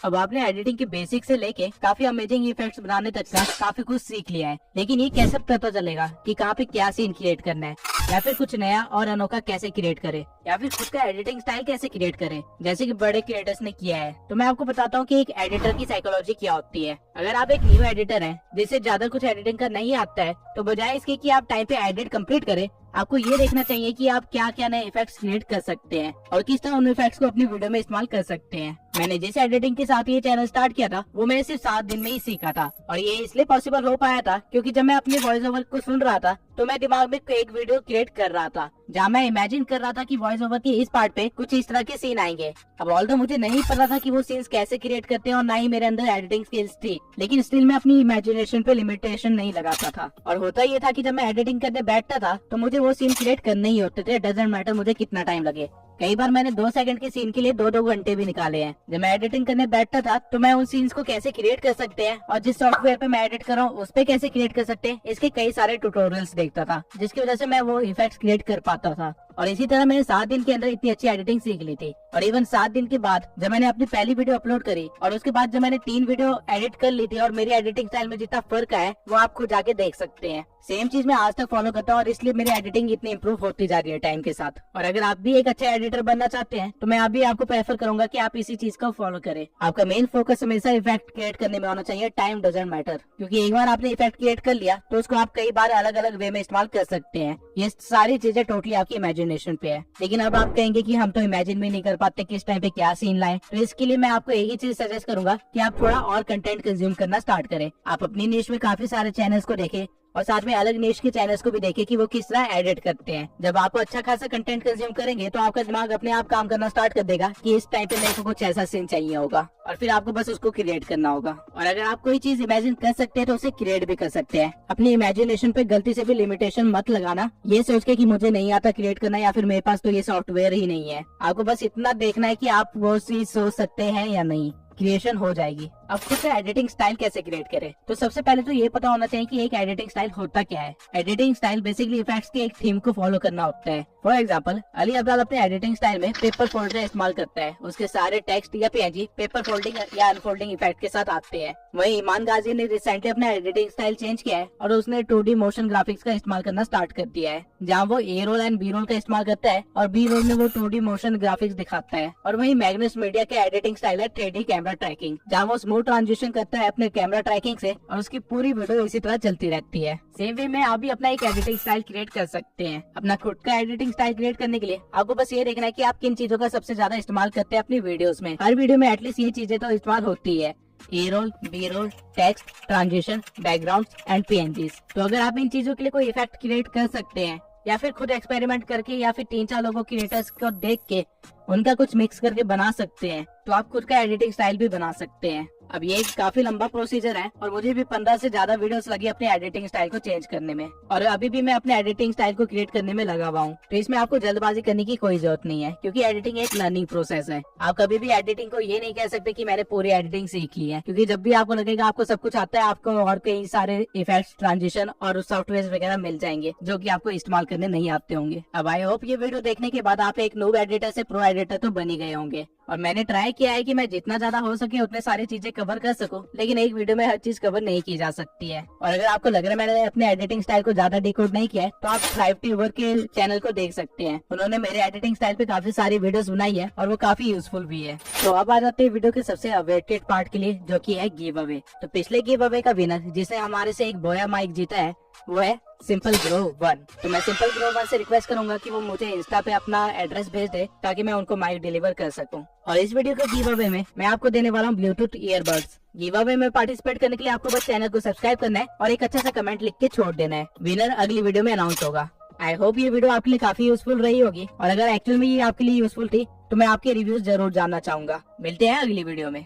अब आपने एडिटिंग के बेसिक से लेके काफी अमेजिंग इफेक्ट्स बनाने तक का काफी कुछ सीख लिया है, लेकिन ये कैसे पता चलेगा कि कहाँ पे क्या सीन क्रिएट करना है या फिर कुछ नया और अनोखा कैसे क्रिएट करे या फिर खुद का एडिटिंग स्टाइल कैसे क्रिएट करे, जैसे कि बड़े क्रिएटर्स ने किया है। तो मैं आपको बताता हूँ कि एक एडिटर की साइकोलॉजी क्या होती है। अगर आप एक न्यू एडिटर हैं जिससे ज्यादा कुछ एडिटिंग का नहीं आता है, तो बजाय इसके कि आप टाइम पे एडिट कंप्लीट करें, आपको ये देखना चाहिए कि आप क्या क्या नए इफेक्ट्स क्रिएट कर सकते हैं और किस तरह उन इफेक्ट्स को अपनी वीडियो में इस्तेमाल कर सकते हैं। मैंने जिस एडिटिंग के साथ ये चैनल स्टार्ट किया था वो मैंने सिर्फ 7 दिन में ही सीखा था और ये इसलिए पॉसिबल हो पाया था क्योंकि जब मैं अपने वॉइस ओवर को सुन रहा था तो मैं दिमाग में एक वीडियो क्रिएट कर रहा था जहाँ मैं इमेजिन कर रहा था कि वॉइस ओवर के इस पार्ट पे कुछ इस तरह के सीन आएंगे। अब ऑल्दो मुझे नहीं पता था कि वो सीन्स कैसे क्रिएट करते हैं और ना ही मेरे अंदर एडिटिंग स्किल्स थी, लेकिन स्टिल मैं अपनी इमेजिनेशन पे लिमिटेशन नहीं लगाता था और होता ये था कि जब मैं एडिटिंग करने बैठता था तो मुझे वो सीन क्रिएट करने ही होते थे, डजंट मैटर मुझे कितना टाइम लगे। कई बार मैंने 2 सेकंड के सीन के लिए 2-2 घंटे भी निकाले हैं। जब मैं एडिटिंग करने बैठता था तो मैं उन सीन्स को कैसे क्रिएट कर सकते हैं और जिस सॉफ्टवेयर पे मैं एडिट कर रहा हूँ उस पे कैसे क्रिएट कर सकते हैं, इसके कई सारे ट्यूटोरियल्स देखता था, जिसकी वजह से मैं वो इफेक्ट्स क्रिएट कर पाता था। और इसी तरह मैंने 7 दिन के अंदर इतनी अच्छी एडिटिंग सीख ली थी। और इवन 7 दिन के बाद जब मैंने अपनी पहली वीडियो अपलोड करी और उसके बाद जब मैंने 3 वीडियो एडिट कर ली थी और मेरी एडिटिंग स्टाइल में जितना फर्क है वो आप खुद जाके देख सकते हैं। सेम चीज मैं आज तक फॉलो करता हूँ और इसलिए मेरी एडिटिंग इतनी इंप्रूव होती जा रही है टाइम के साथ। और अगर आप भी एक अच्छा एडिटर बनना चाहते हैं तो मैं अभी आपको प्रेफर करूंगा कि आप इसी चीज को फॉलो करें। आपका मेन फोकस हमेशा इफेक्ट क्रिएट करने में होना चाहिए। टाइम डजंट मैटर, क्योंकि एक बार आपने इफेक्ट क्रिएट कर लिया तो उसको आप कई बार अलग अलग वे में इस्तेमाल कर सकते हैं। ये सारी चीजें टोटली आपकी इमेजिनेशन पे है। लेकिन अब आप कहेंगे कि हम तो इमेजिन भी नहीं कर पाते किस टाइम पे क्या सीन लाएं, तो इसके लिए मैं आपको एक ही चीज सजेस्ट करूंगा कि आप थोड़ा और कंटेंट कंज्यूम करना स्टार्ट करें। आप अपनी निश में काफी सारे चैनल्स को देखें और साथ में अलग निश के चैनल्स को भी देखें कि वो किस तरह एडिट करते हैं। जब आप अच्छा खासा कंटेंट कंज्यूम करेंगे तो आपका दिमाग अपने आप काम करना स्टार्ट कर देगा कि इस टाइम पे मेरे को कुछ ऐसा सीन चाहिए होगा और फिर आपको बस उसको क्रिएट करना होगा। और अगर आप कोई चीज इमेजिन कर सकते हैं तो उसे क्रिएट भी कर सकते हैं। अपनी इमेजिनेशन पे गलती से भी लिमिटेशन मत लगाना, ये सोच के कि मुझे नहीं आता क्रिएट करना या फिर मेरे पास तो ये सॉफ्टवेयर ही नहीं है। आपको बस इतना देखना है कि आप वो चीज सोच सकते हैं या नहीं, क्रिएशन हो जाएगी। अब खुद से एडिटिंग स्टाइल कैसे क्रिएट करें, तो सबसे पहले तो ये पता होना चाहिए कि एक एडिटिंग स्टाइल होता क्या है। एडिटिंग स्टाइल बेसिकली इफेक्ट्स के एक थीम को फॉलो करना होता है। फॉर एग्जांपल, अली अब्दाल अपने एडिटिंग स्टाइल में पेपर फोल्डर इस्तेमाल करता है। उसके सारे टेक्स्ट या पीएनजी पेपर फोल्डिंग या अनफोल्डिंग इफेक्ट के साथ आते हैं। वहीं ईमान गाजी ने रिसेंटली अपना एडिटिंग स्टाइल चेंज किया है और उसने 2D मोशन ग्राफिक्स का इस्तेमाल करना स्टार्ट कर दिया है, जहाँ वो ए रोल एंड बी रोल का इस्तेमाल करता है और बी रोल में वो 2D मोशन ग्राफिक्स दिखाता है। और वहीं मैग्नस मीडिया के एडिटिंग स्टाइल है 3D कैमरा ट्रैकिंग, जहाँ वो स्मूथ ट्रांजिशन करता है अपने कैमरा ट्रैकिंग से और उसकी पूरी वीडियो इसी तरह चलती रहती है। सेम वे में आप भी अपना एक एडिटिंग स्टाइल क्रिएट कर सकते हैं। अपना खुद का एडिटिंग स्टाइल क्रिएट करने के लिए आपको बस ये देखना है कि आप किन चीजों का सबसे ज्यादा इस्तेमाल करते हैं अपनी वीडियोस में। हर वीडियो में एटलीस्ट ये चीजें तो इस्तेमाल होती है, A roll, B roll, text, transition, background and PNGs. तो अगर आप इन चीजों के लिए कोई इफेक्ट क्रिएट कर सकते हैं या फिर खुद एक्सपेरिमेंट करके या फिर 3-4 लोगों क्रिएटर्स को देख के उनका कुछ मिक्स करके बना सकते हैं, तो आप खुद का एडिटिंग स्टाइल भी बना सकते हैं। अब ये एक काफी लंबा प्रोसीजर है और मुझे भी 15 से ज्यादा वीडियोस लगी अपने एडिटिंग स्टाइल को चेंज करने में, और अभी भी मैं अपने एडिटिंग स्टाइल को क्रिएट करने में लगा हुआ हूँ। तो इसमें आपको जल्दबाजी करने की कोई जरूरत नहीं है, क्योंकि एडिटिंग एक लर्निंग प्रोसेस है। आप कभी भी एडिटिंग को ये नहीं कह सकते कि मैंने पूरी एडिटिंग सीख ली है, क्योंकि जब भी आपको लगेगा आपको सब कुछ आता है, आपको और कई सारे इफेक्ट्स, ट्रांजिशन और सॉफ्टवेयर वगैरह मिल जाएंगे जो कि आपको इस्तेमाल करने नहीं आते होंगे। अब आई होप ये वीडियो देखने के बाद आप एक नूब एडिटर से प्रो एडिटर तो बन ही गए होंगे। और मैंने ट्राई किया है कि मैं जितना ज्यादा हो सके उतने सारी चीजें कवर कर सकूं, लेकिन एक वीडियो में हर चीज कवर नहीं की जा सकती है। और अगर आपको लग रहा है मैंने अपने एडिटिंग स्टाइल को ज्यादा डिकोड नहीं किया है, तो आप थ्राइव ट्यूबर के चैनल को देख सकते हैं। उन्होंने मेरे एडिटिंग स्टाइल पे काफी सारी वीडियोस बनाई है और वो काफी यूजफुल भी है। तो अब आ जाते हैं वीडियो के सबसे अवेटेड पार्ट के लिए, जो की है गिव अवे। तो पिछले गिव अवे का विनर जिसने हमारे से एक बोया माइक जीता है वो है सिंपल ग्रो 1। तो मैं सिंपल ग्रो 1 से रिक्वेस्ट करूंगा कि वो मुझे इंस्टा पे अपना एड्रेस भेज दे ताकि मैं उनको माइक डिलीवर कर सकूं। और इस वीडियो के गिव अवे में मैं आपको देने वाला हूं ब्लूटूथ ईयरबड्स। गिव अवे में पार्टिसिपेट करने के लिए आपको बस चैनल को सब्सक्राइब करना है और एक अच्छा सा कमेंट लिख के छोड़ देना है। विनर अगली वीडियो में अनाउंस होगा। आई होप ये वीडियो आपके लिए काफी यूजफुल रही होगी, और अगर एक्चुअल में ये आपके लिए यूजफुल थी तो मैं आपके रिव्यूज जरूर जानना चाहूंगा। मिलते हैं अगली वीडियो में।